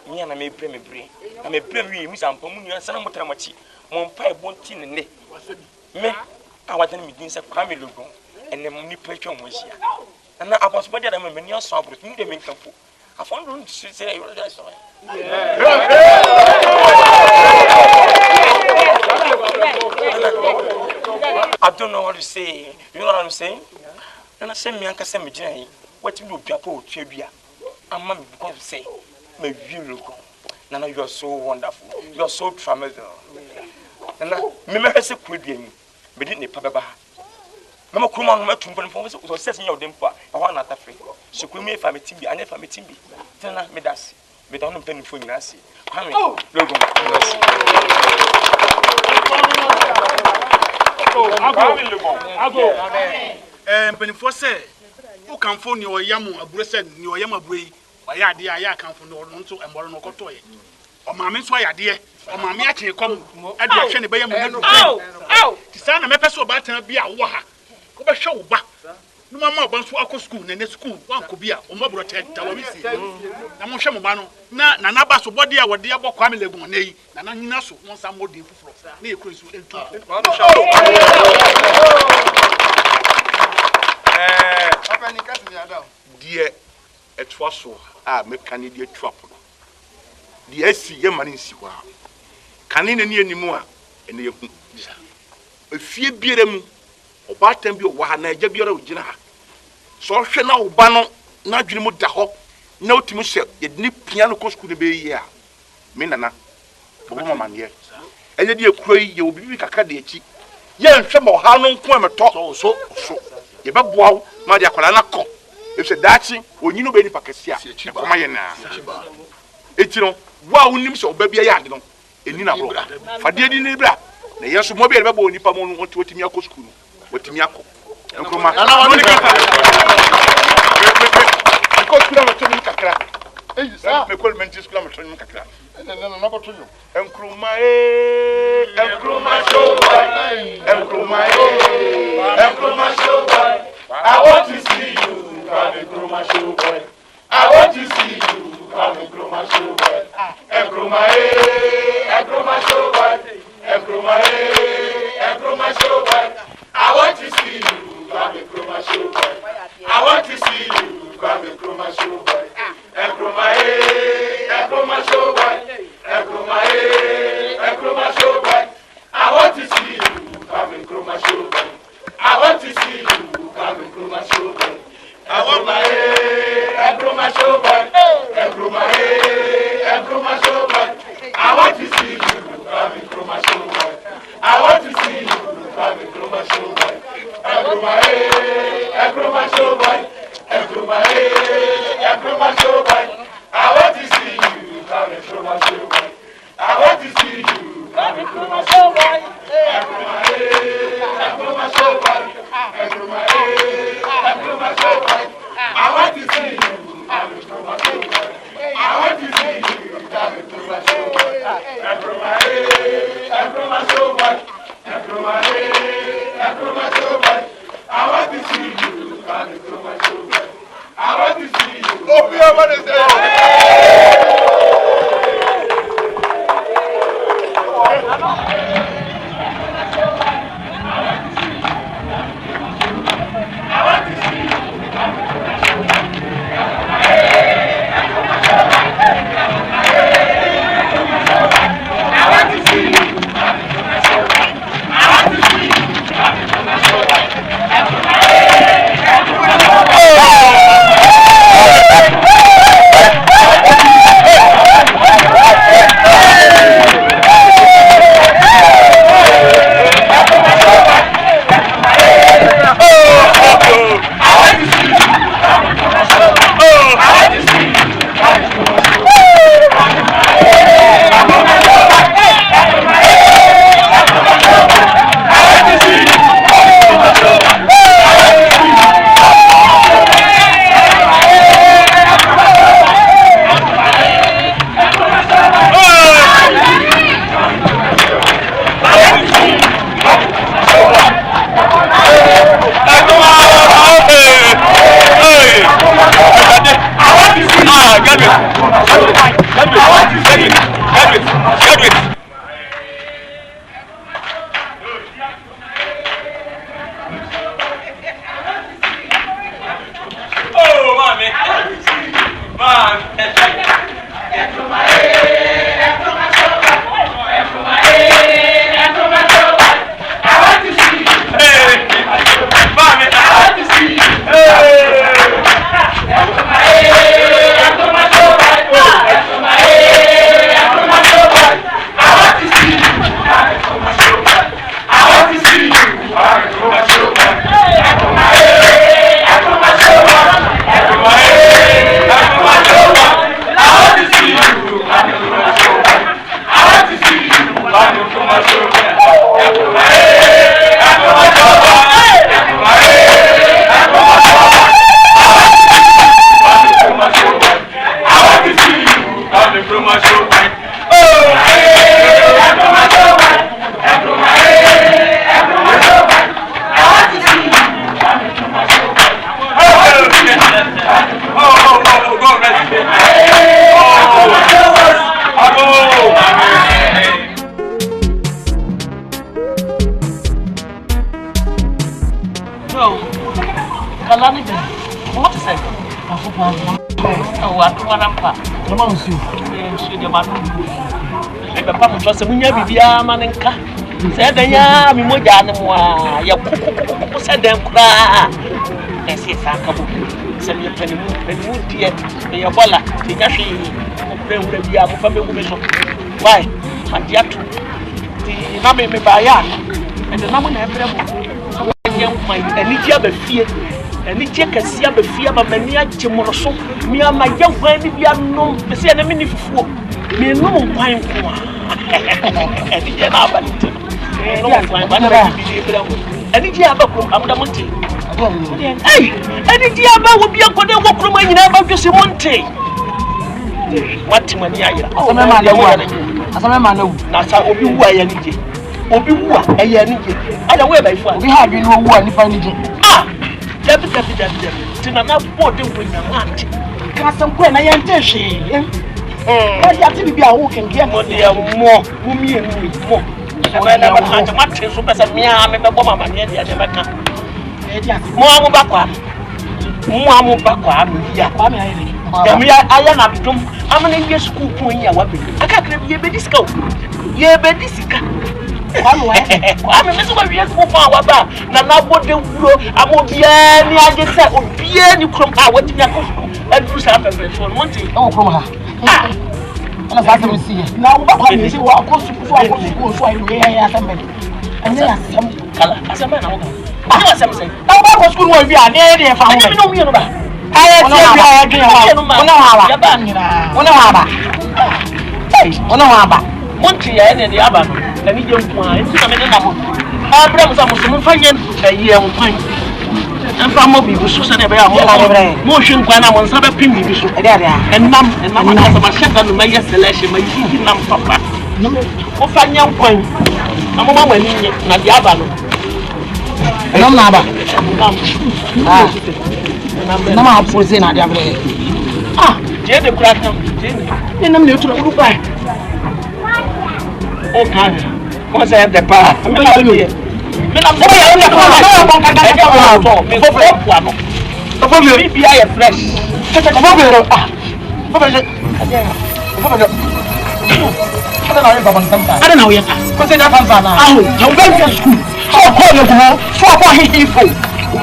Me and I may blame me brain. I may blame you, Miss Ampomunia, and San Motamachi, Monpai Bontin and me. I want them to say Kwame Logo and the manipulation was here. And I was better than many of some but you didn't make them. I found them to say, I don't know what to say. You know what I'm saying? And I send me Uncle Sammy Jay. What you do, Piapo, Tribia. And Mammy, because to say, my view look. Nana, you are so wonderful. You are so traumatized. And I remember say, quit being. But didn't Papa? Mamma Kuman, my two point was setting your dimper. I want not afraid. So, could me if I'm a Timby, I never met Timby. Then I made us. But I'm not penny for Nancy. Oh, I'll go. And Pennyfor said, who can phone your yamu, a breast, your yamabre, or ya come from Noronto and Moronocotoy. Or Mamma's why I dear, or Mammy actually come at the Shenny Bay. Oh, the son of a person about to be a waha. Go back show back. No mamma wants to go to school, and the school, one could be a mobile tent. I'm on Shamano. Nana so body, what dear Kwame Legone, and Nasso wants some more deep for near Christmas. Dear, it was so. Make Canadian trouble. The SC Yaman in Siwa. Canina near Nimua, and the if you beat them, or Barton be a Wahana Jabira Jina. So she now Bano na adwene mu da ho na otimi hye ye ni piano ko school be yi a me nana bo mama ne enye de ekuro yi ye obibi kaka de echi ye nhwe ma ha no nko ameto so ye be boawo ma de akola na ko e se dachi onyino be ni pakasi a ko ma ye na eti no wa wonim se oba bia ya ade no eni na bro fa de di ni bra na ye so mo be be bo onipa mo no otimi akọ school no otimi akọ enkroma na wa ni ka ko kula ma toni kakra sa me ko men dis kula ma toni kakra na ba tonyo enkroma show enkroma show I want to see you come enkroma show boy I want to see you come enkroma show boy enkroma show boy enkroma show boy I want to see you come enkroma show boy I want to see you come enkroma show boy enkroma show boy enkroma show boy I want to see you come enkroma show boy I want to see you come enkroma show boy enkroma show boy enkroma show boy I want to see you come enkroma show boy I want to see you come enkroma show boy enkroma show boy enkroma show boy I want to see you come enkroma show boy I want to see you come enkroma show boy enkroma show boy enkroma show boy I want to see you come enkroma show boy I want to see you come enkroma show boy enkroma show boy enkroma show boy I want to see you come enkroma show boy I want to see you oh yeah what is that se munya bibia manenka se danya mi moja ne mo a ya kuku se den kura esi sakabo se me panimu die me yobola ti nyahwe wura bia mo fa megu me so why madiato ti na me ba ya and na mo na ebre mo yen kwan ani ti abafie ani ti kasi abafie ba mani agye mo so mi ama yen kwan ni bia no me se na me ni fufuo me no mo kwan ko ani je na ba ni no mo kwan ba na bi ebre mo ani ti abakro amda mo ti ai ani ti aba wo bia ko de wo kro ma nyina ba dwese mo nte wati mani ayira asame ma na wu na sa obi wu aya nije obi wu aya nije ada we ba ifu obi ha bi no wu ani fa nije dabi tina na bode wo nya mate ka san ko na yente hwe ya ti bi a wo kenke mo de mo wo mi mo ebe na ba kan mate so pesa mi a me be bo mama ne dia de be kan mo amu bakwa mi ya kwa me ayire ya aya na dum amana ye school ko yin ya wa be aka kre ye be disco ye be disika kwamwe kwame me so ba wie school fa wa ba na na bode wuro amobia ni age se obia ni krom a wati ya ko adu sa pa pe so monti o krom ha ana sa me si na wo ba kwa me si wa ko su so ayi ye ya sa me anya ya sam kala asama na wo ba asama se na wo ba ko school wo bi a ne de fa ho me no mi no ba aya ti bi aya gin wa ona wa ba ya ba nyina ona wa ba ona wa ba monti ya ne de aba na ni je nko a enti na me na mo abra mo sa mo so mo fanyen ayi en kwan enfa mo bi so se na be ya mo mo hwe nkwan na mo nsa be pim bi so enam na sa ma shaka no ma ya selection ma yi nam papa o fanyen kwan na mo ma wani na de aba no enam na aba na ma apose na dia bre je de kura kan je ni nam le turo uru pa o kan ko se de pa me na lu ye me na ko ya ni ko na ko kan kan ko me fo fo ano to fo me bi ya fresh ko fo me ro fo me fo me ada na ye baba nsamba ada na ye ko se na fanfa na aho ya u be school ko le ko hi fo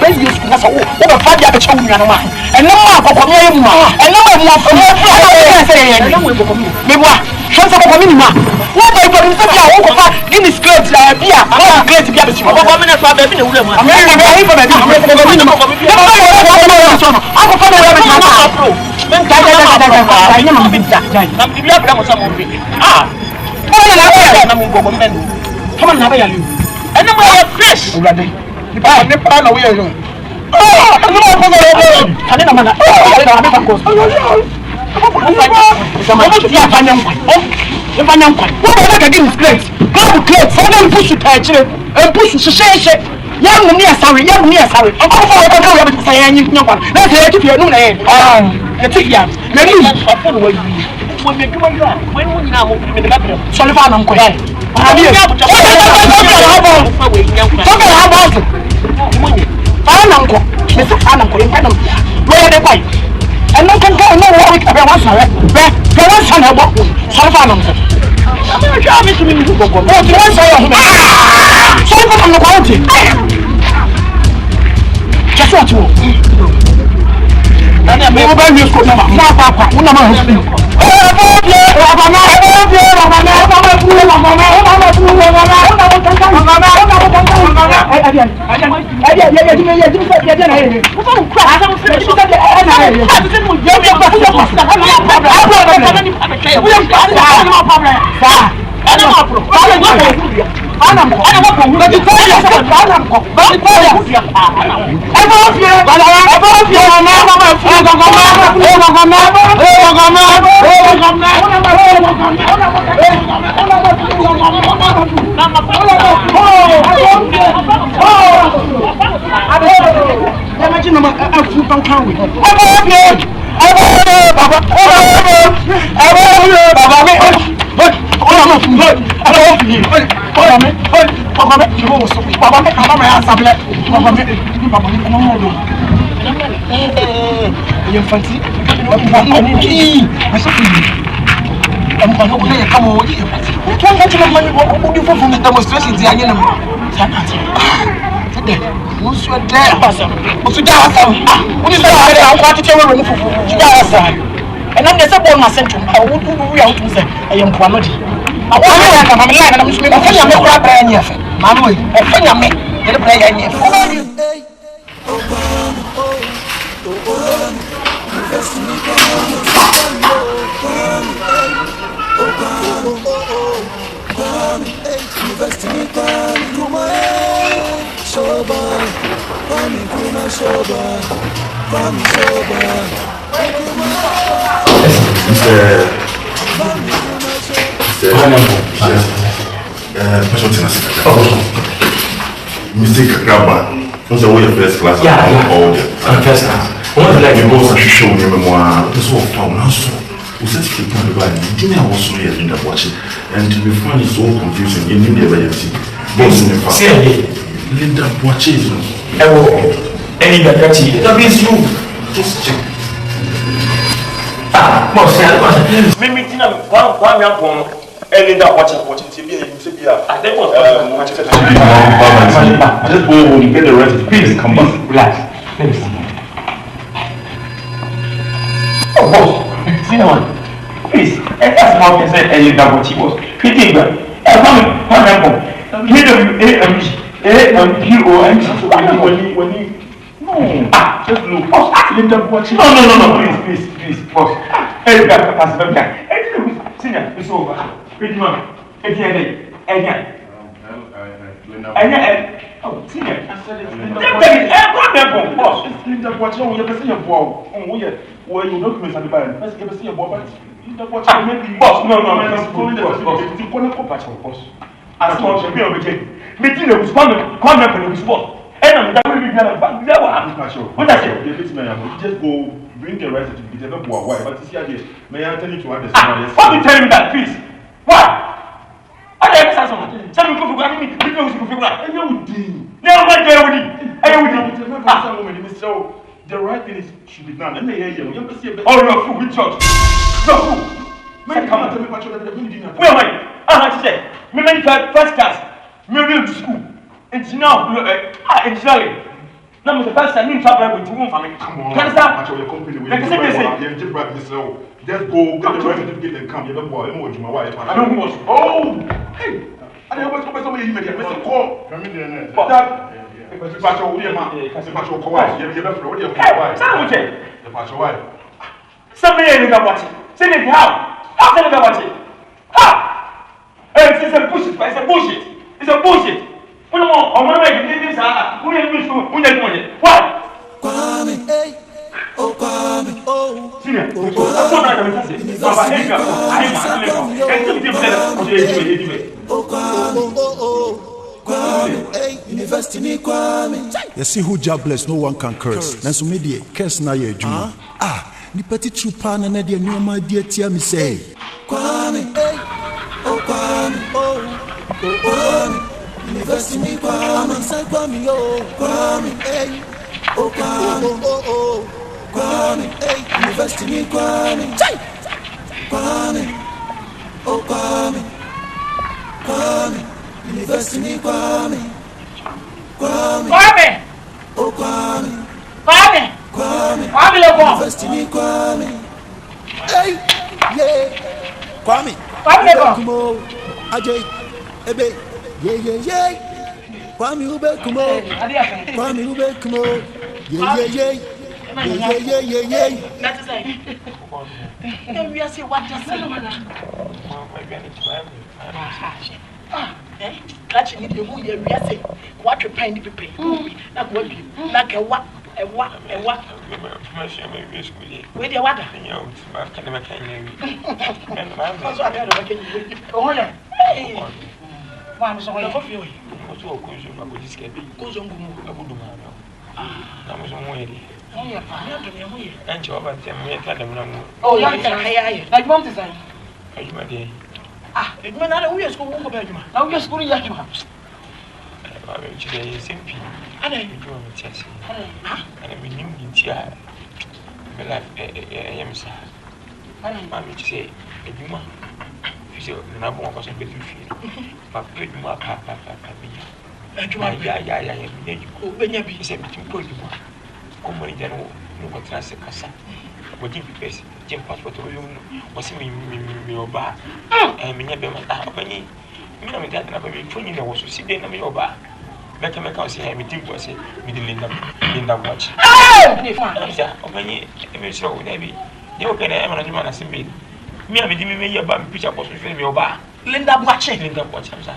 be you school na so o be fa dia be che wunya no ma eno ma kokko me yemu ma eno ma mu afo me se ye eno mo kokko me bua shansa kokko me ni ma wo ba ibo ni se bia wo ko fa gini skirt la bia ama skirt bia be chi kokko me na fa be bi na wura mu am me be ai fa be bi am me be ni ma kokko me bia ako fa me be ma bro men ga nya ma bi da na bi bia bra mo sa mo bi ko na mo kokko me ni kama na ba ya lu eno mo ya fresh urade ni pa na we yo no ko go kale na mana kale na ba ko sama ya fanya nkwa wo ba ka gini straight go plate for them push ta chire en push sheshe ya mu ni asare o ko fo ko ya be say anyi nkwa na say ya tifi enu na ye ya tifi ya na ni afo no wa yi wo me duma yo a wo ni na mo me de ba bre so le fa na nkwa ya abi ya ana nko me se ana nko yin kana lo ya de kwai eno kan ka no wo ka be wa sare be wa sare bo sare fa na nko ama ja mi tumi ni gogo o ti wa sare ho me so ko kan ko oti just what you ana me ba mi ko na ma pa una ma ho Who's your dad? What's your dad? What is that? I'm going to tell you. And then there's a bonus central. I would do out to say, I am Pamadi. I want to have a man and I'm swimming. I think I'm a brand new. Mamma, I think I'm a brand new. Mistake grabber. Don't say you're first class. I'm first class. What like you both show me memoir? This whole town also. We said to the point dinner was so in the watch and we find it so confusing in the emergency. Boss in the past. Linda watches. Any that is you. Just check. Boss, me dinner one young one. And Linda watching TV and you say, I think just go when you get the rest. Please come back. Relax. Oh, boss, see one. Please, that's how I say any double T was. Pretty good. No. Just look. No, please, boss. Hey, it's over. Pretty man. Oh, senior. I said it. Boss. Linda, watch on your person. Where you documents at the bar. Let's get a see a boss. Boss, no. Boss. I told you, meeting was one corner with sport. And I'm going to be what I said, just go bring the rest to be the boy. But this year, may I tell you to understand? What you tell me that, please? Why? I have something. Tell me me because you figure out. Never mind, so the right thing should be done. And they hear you. Oh, you're a fool with church. No. Man, come and tell me what you're doing. Where am I? I have to say, me first class, me real to school. And now, engineering. Now, the first time you travel with you, family. Come on, catch your company with just go get the right certificate and come. You don't boy, I'm watching my wife. I don't watch. Oh, hey, I don't want to somebody make a call. Come in there. But that, if I pass your man, if I pass your wife, you're left for your wife. The pass your wife. Somebody ain't watching. Say it how? How can I watch it? Ha! It's a bullshit. It's a bullshit. It's a bullshit. What am I? What? Kwame, hey, oh Kwame, oh. Senior, Kwame, hey, University ni Kwame. You see who jobless, no one can curse. Nanso me dey curse na ye adwuma. Ni peti trupa na na dey nyoma dey tia me say. Kwame, hey, oh Kwame, oh Kwame. University ni Kwame, say Kwame, oh Kwame, hey, oh Kwame, oh Kwame, hey, University ni Kwame, Kwame, oh Kwame, University ni Kwame, Kwame, oh Kwame, University ni Kwame, hey, yeah, Kwame, Kumo, Ajay, Ebe. Yeah. Kwame ube kumo. Kwame ube kumo. Yeah. That is it. And we are saying what just say. Catch it the who you are saying. What you find the people. Like what you like a what. Where the water? I'm sorry. I'm sorry. Oh, yeah, like mom design. It may not be a school. Now you're schooling yet. Today is simple. And I do a chess. And I mean, you my life, I am sad. I'm to say, a woman. You say, the number one person with you feel. But put my papa, Obenya bi se bitim ko bi ko. Ko mo ija no ko transe kasa. Ko di pesi, jim passport o yo o se mi oba. Me nya be ma obanyi. Me na me da na ba me toni na wo so si de na me oba. Meka o se mi di go se mi di Linda watch. Ni fa. Obanyi me sure wo na bi. Ye o kene e ma na juma na simbe. Me a me di me ya ba me picture post so me oba. Linda watch amsa.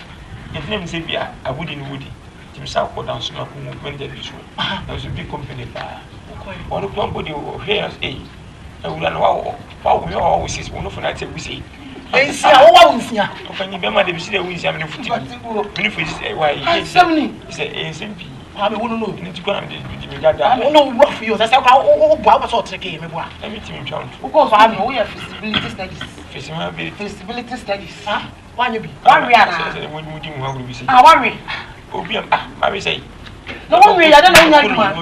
If name say bia abudi ni wudi. Tim sa ko down so na ko movement dey so. There was a big company pa. Ono company o here eh. E wula na wa we all sis we no for na take we say. Ensia wo wa unsia. Ofanyi be ma dey be see dey unsia me futi. Me for say why he say SMP. Me wono no. Ni ti ko na me gada. No rough for you. Say ka o bua so treke me bua. Everything me chant. Wo ko fa me wo ya feasibility studies. Feasibility studies. Wanya bi. Wari ana. Say mo di mo agro bi say. Wari. Obi am ma be say. No one way, I don't know nya ma.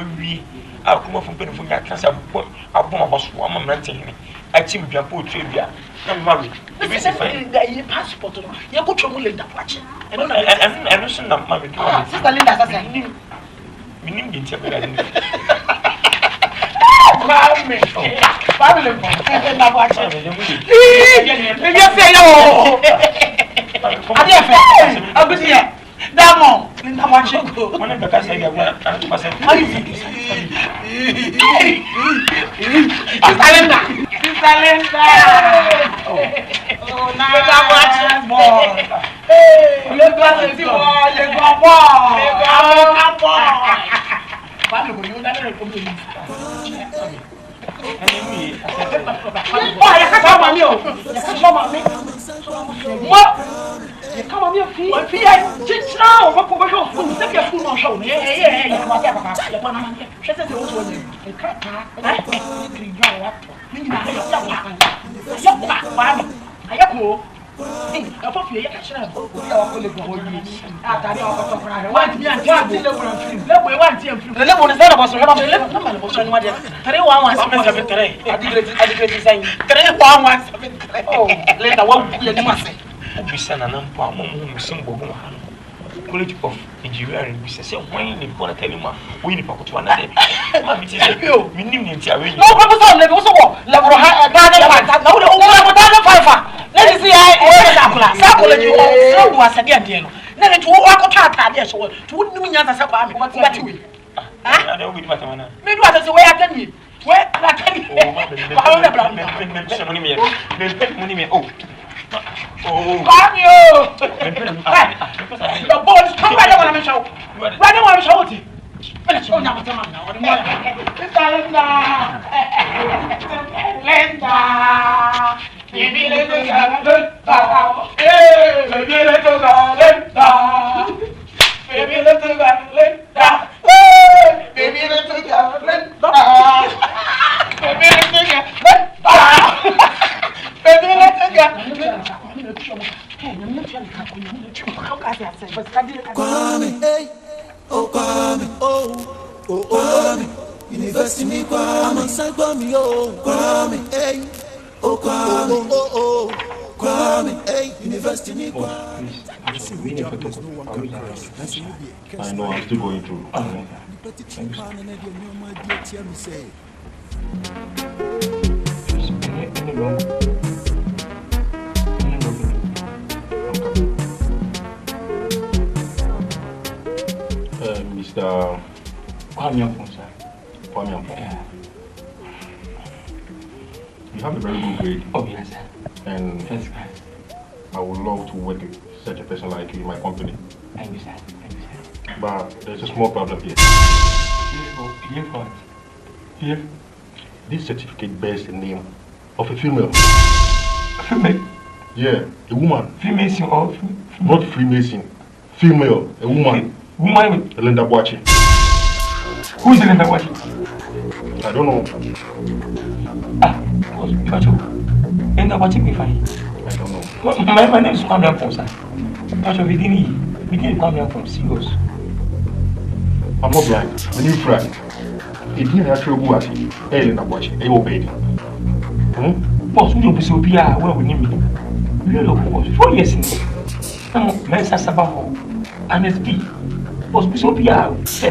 Kuma fun pen fun ga kansa abon abaso ama mrante ni. Ati mbia po twa bia. Na mari. E be say fine. The passport no. Ye ko twa mo Linda kwache. E no na. E no so na ma be do. Sister Linda sasa. Minim di tia be da ni. Mami. Family mo. Na kwache. Me be say yo. Ade fe. Agusi ya. Damo. Linda kwache ko. Mona be ka say ga gwa. Ana to pase. Sister Linda. Oh, na. Linda kwache mo. Le glace ti mo, le gbogbo. Le gbogbo. Family mo yo na le ko mi. Oh, ya ka sa mami o. Ya ka sa mami. Mo. Ya ka mami o fi. O fi ai. Chitra o ko ko ko. O se ke fu no show. Ya ma ta papa. Ya pa na mami. Se se o so ni. E ka ta. Ai. Kri dra wa. Ni na ya pa. Ya pa. Mami. Aya ko. Eu vou ver, eu quero o que eu vou levar hoje. Ah, tá ali, eu vou comprar. Vai, minha tia, leva eu antes, leva na sala, posso levar, leva, não, mas posso não adianta. Três o ano, sabe, sabe, três. A design. Três o ano, sabe, três. Oh, lenda, o que ele massa. O bisana não pode, um símbolo, College of Engineering, we say, when you put a telema, we need to one day. Mammy, you, we need to tell you. No, Professor, level so, level high, now the old five. Let me see, I you so was a dear deal. Then to walk out, yes, to wouldn't mean as a farm. What's that to you? I don't know what maybe what is the way I tell you. Where I tell you, oh, come you! The boys come right on the show. Right on the show. Let's show now. Linda. Baby, little girl, Linda. Hey, baby, little girl, Linda. Baby, little girl, Linda. Hey, baby, little girl, Linda. Baby, little girl, Linda. Baby, little girl. Kwame, hey, oh Kwame, Kwame, University me Kwame, San Kwame, oh Kwame, hey, oh Kwame, Kwame, hey, University me Kwame. I know I'm still going through. Mr. Kwame Ampon, sir. Kwame Ampon. You have a very good grade. Oh, yes, sir. And yes, I would love to work with such a person like you in my company. Thank you, sir. Thank you, sir. But there's a small problem here. Here what? Here? This certificate bears the name of a female. A female? Yeah, a woman. Freemason or not Freemason. Female, a woman. Woman with Linda Boachi. Who is Linda Boachi? I don't know. Linda Boachi me fine. I don't know. My name is Kwame Ampon, sir. Pacho, we didn't Kwame Ampon, serious. I'm not blind. When you friend, it didn't actually go at it. Hey, Linda Boachi, hey, obeyed. Boss, we don't be so big. Where we need me? We don't know 4 years in. I'm Mensa Sabaho, MSP. boss so be out it's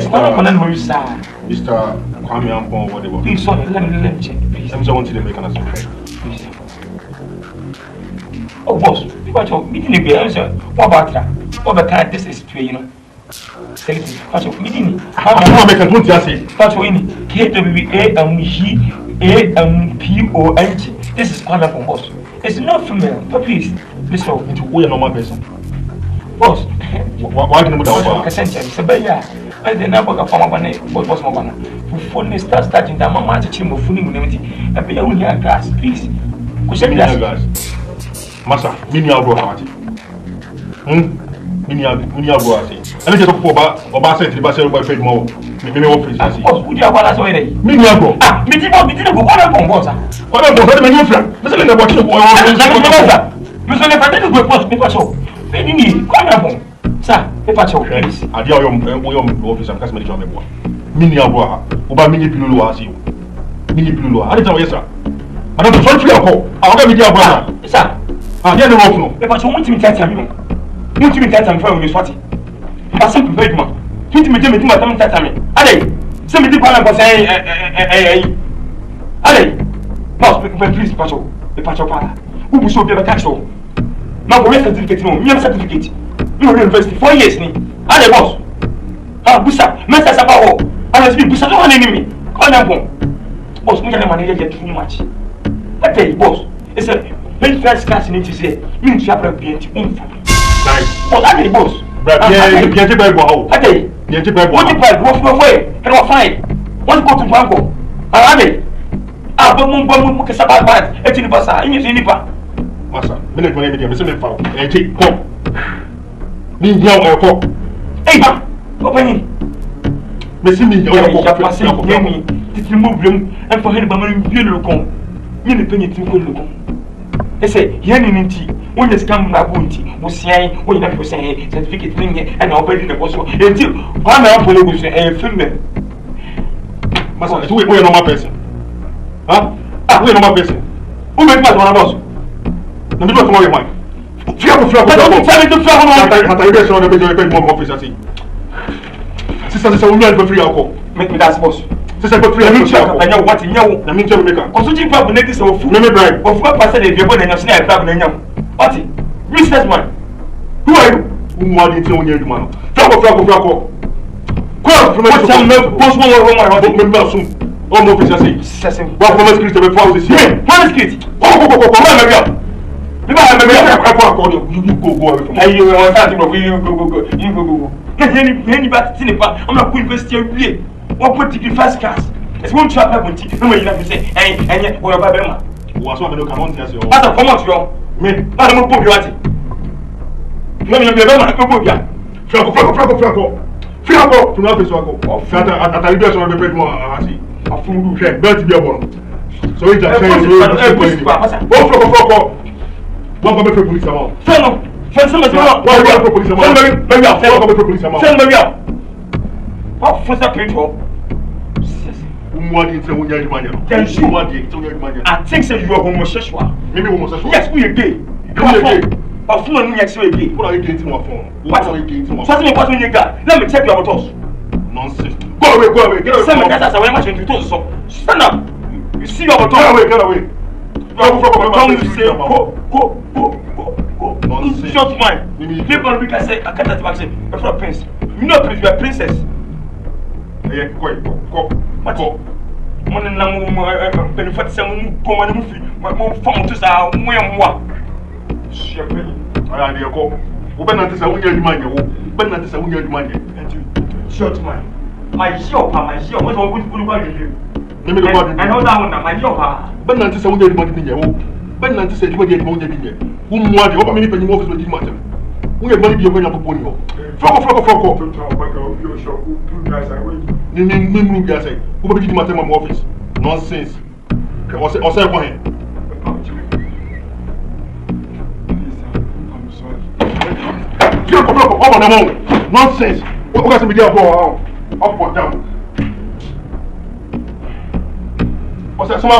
not going to use Mr. Kwame Ampon whatever. Please let me check please. I'm just wanting to make an assumption. Oh boss, what you meeting be answer? What about that? What about this is to you know? Say it. What you meeting? I'm not making what you say. What you in? KWAMGAMPONG. This is Kwame Ampon boss. It's not female, but please, listen. Into who a normal person. Boss, why can you do that? I did not work for my money, but was my money. Phone starting down my match, chim of fooling with everything. I pay only a glass, please. Gas. Massa, Minia Brohati. Minia Brohati. And it's a poor bar sent to the Basel by Fred Moore. Maybe more precision. Would you have one as already? Minia Bro. Ah, we didn't go on upon water. What about my new friend? Listen to what you want. You said if I didn't go post paper show. Maybe come upon. Sir, paper show. I dear your office and customer job. Minia Broha. Oba Mini Pilu as you. Mini Pilu. I didn't know, yes, sir. I don't know if I'll get Minia Broha. Sir. I hear the rope. If I want to me tell you, want to me tell from you, Swati. I simply paid man. 20 minutes, my time tell me. Allez, send me the plan for saying, allez, boss, please, Pacho, the Pacho Pala. Who will show the tax show? Now, we have certificate, no, you have certificate. You are university 4 years, allez, boss. Ah, Busa, Master Sabao, I must be Busa, no enemy. Call them home. Boss, we have money get too much. I tell you, boss, it's a very first class in it to say, you have a BNT. Nice. Boss, I mean, boss. Yeah, get it by wow. Okay. Get it by what you buy, walk away, and I'll find. Want to go to Banco? Alame. Ah, Bum, Casaba, et in Bassa, in Nipa. Massa, minute when everything is a foul. And take pop. Mean young or pop. Hey, ma, opening. Missing me, you're passing, did you move them and for him, Baman, you look on. You need penny to look on. They say, Yaninti, when you come Nabunti, was saying, when you have saying, certificate thing, and I'll pay the boss until one hour for a film. Massa, we're a normal person. Huh? We're a normal person. Who made my one of us? No, you don't know your mind. Fear, don't tell me to fly on the more office. Sister, this is a woman for free alcohol. Make me that boss. Sister, but free alcohol. I know what you know. I mean, Jamaica. Also, you have next of food. Let me bribe. Of what person if you're born in a snare, traveling young. What? Businessman. Who are you? Who are you telling you, man? Franco. Call from a postman or Roman, I don't remember soon. All officers say, what from a script of a pause is here. What is it? Oh, you go away from me. You want to go. I'm not going to steal you. What put the first class? It's one trap when you have to say, hey, and what about them? What's one to come on? That's your mother. Come on, me. I don't put you at it. You have never put you. Franco, to not be so go. At I guess on the bed more. I see. A fool who can't bet to be a one. So it's a one come for police amount. Send some police amount. Send me out. What for that people? I think so you are homosexual. Maybe homosexual. Yes, we are gay. Of woman, yes, we are gay. What are you getting more from? What are you getting more? Let me check your toes. Nonsense. Go away. Get away. Send me that as I much into toes. Stand up. You see your toes. Get away. Go. Short mind. People we can say, I can't say, you're a prince. You know, you are a princess. Yeah, go. What? One and now, benefit some common movie. My mom found to say, what? I go. Open at this, I won't get money. Open at this, I won't get money. Short mind. My shop, what will you? I know that one, my job. But not to say, we get money in your but not to say, you get money in here. Whom want to open many penny office with this matter? We have money when you're upon you. Franco. Who will be the matter of office? Nonsense. Or say, for him. I'm sorry. Nonsense. What got to be there for? Up or down? What's that? Some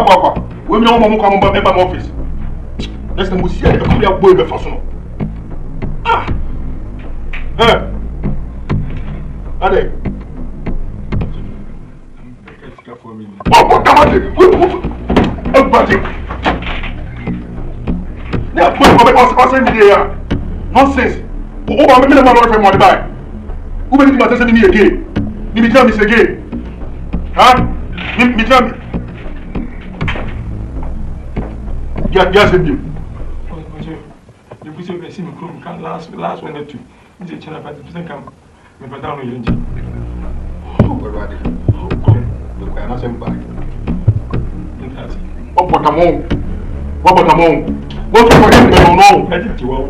women don't want to come back to my office. Next time we see a boy be fashion. Ah! Ade. Everybody. Now, what's in here? Nonsense. Who am I going to from buy? Who will you tell me again? You tell me again. Huh? You tell me. Yes, you. You see me come last one or two. You say China party doesn't come. Me put down your engine. Oh, already. Look, I'm not saying back. What about among? What about among? What about him? No. I think you are.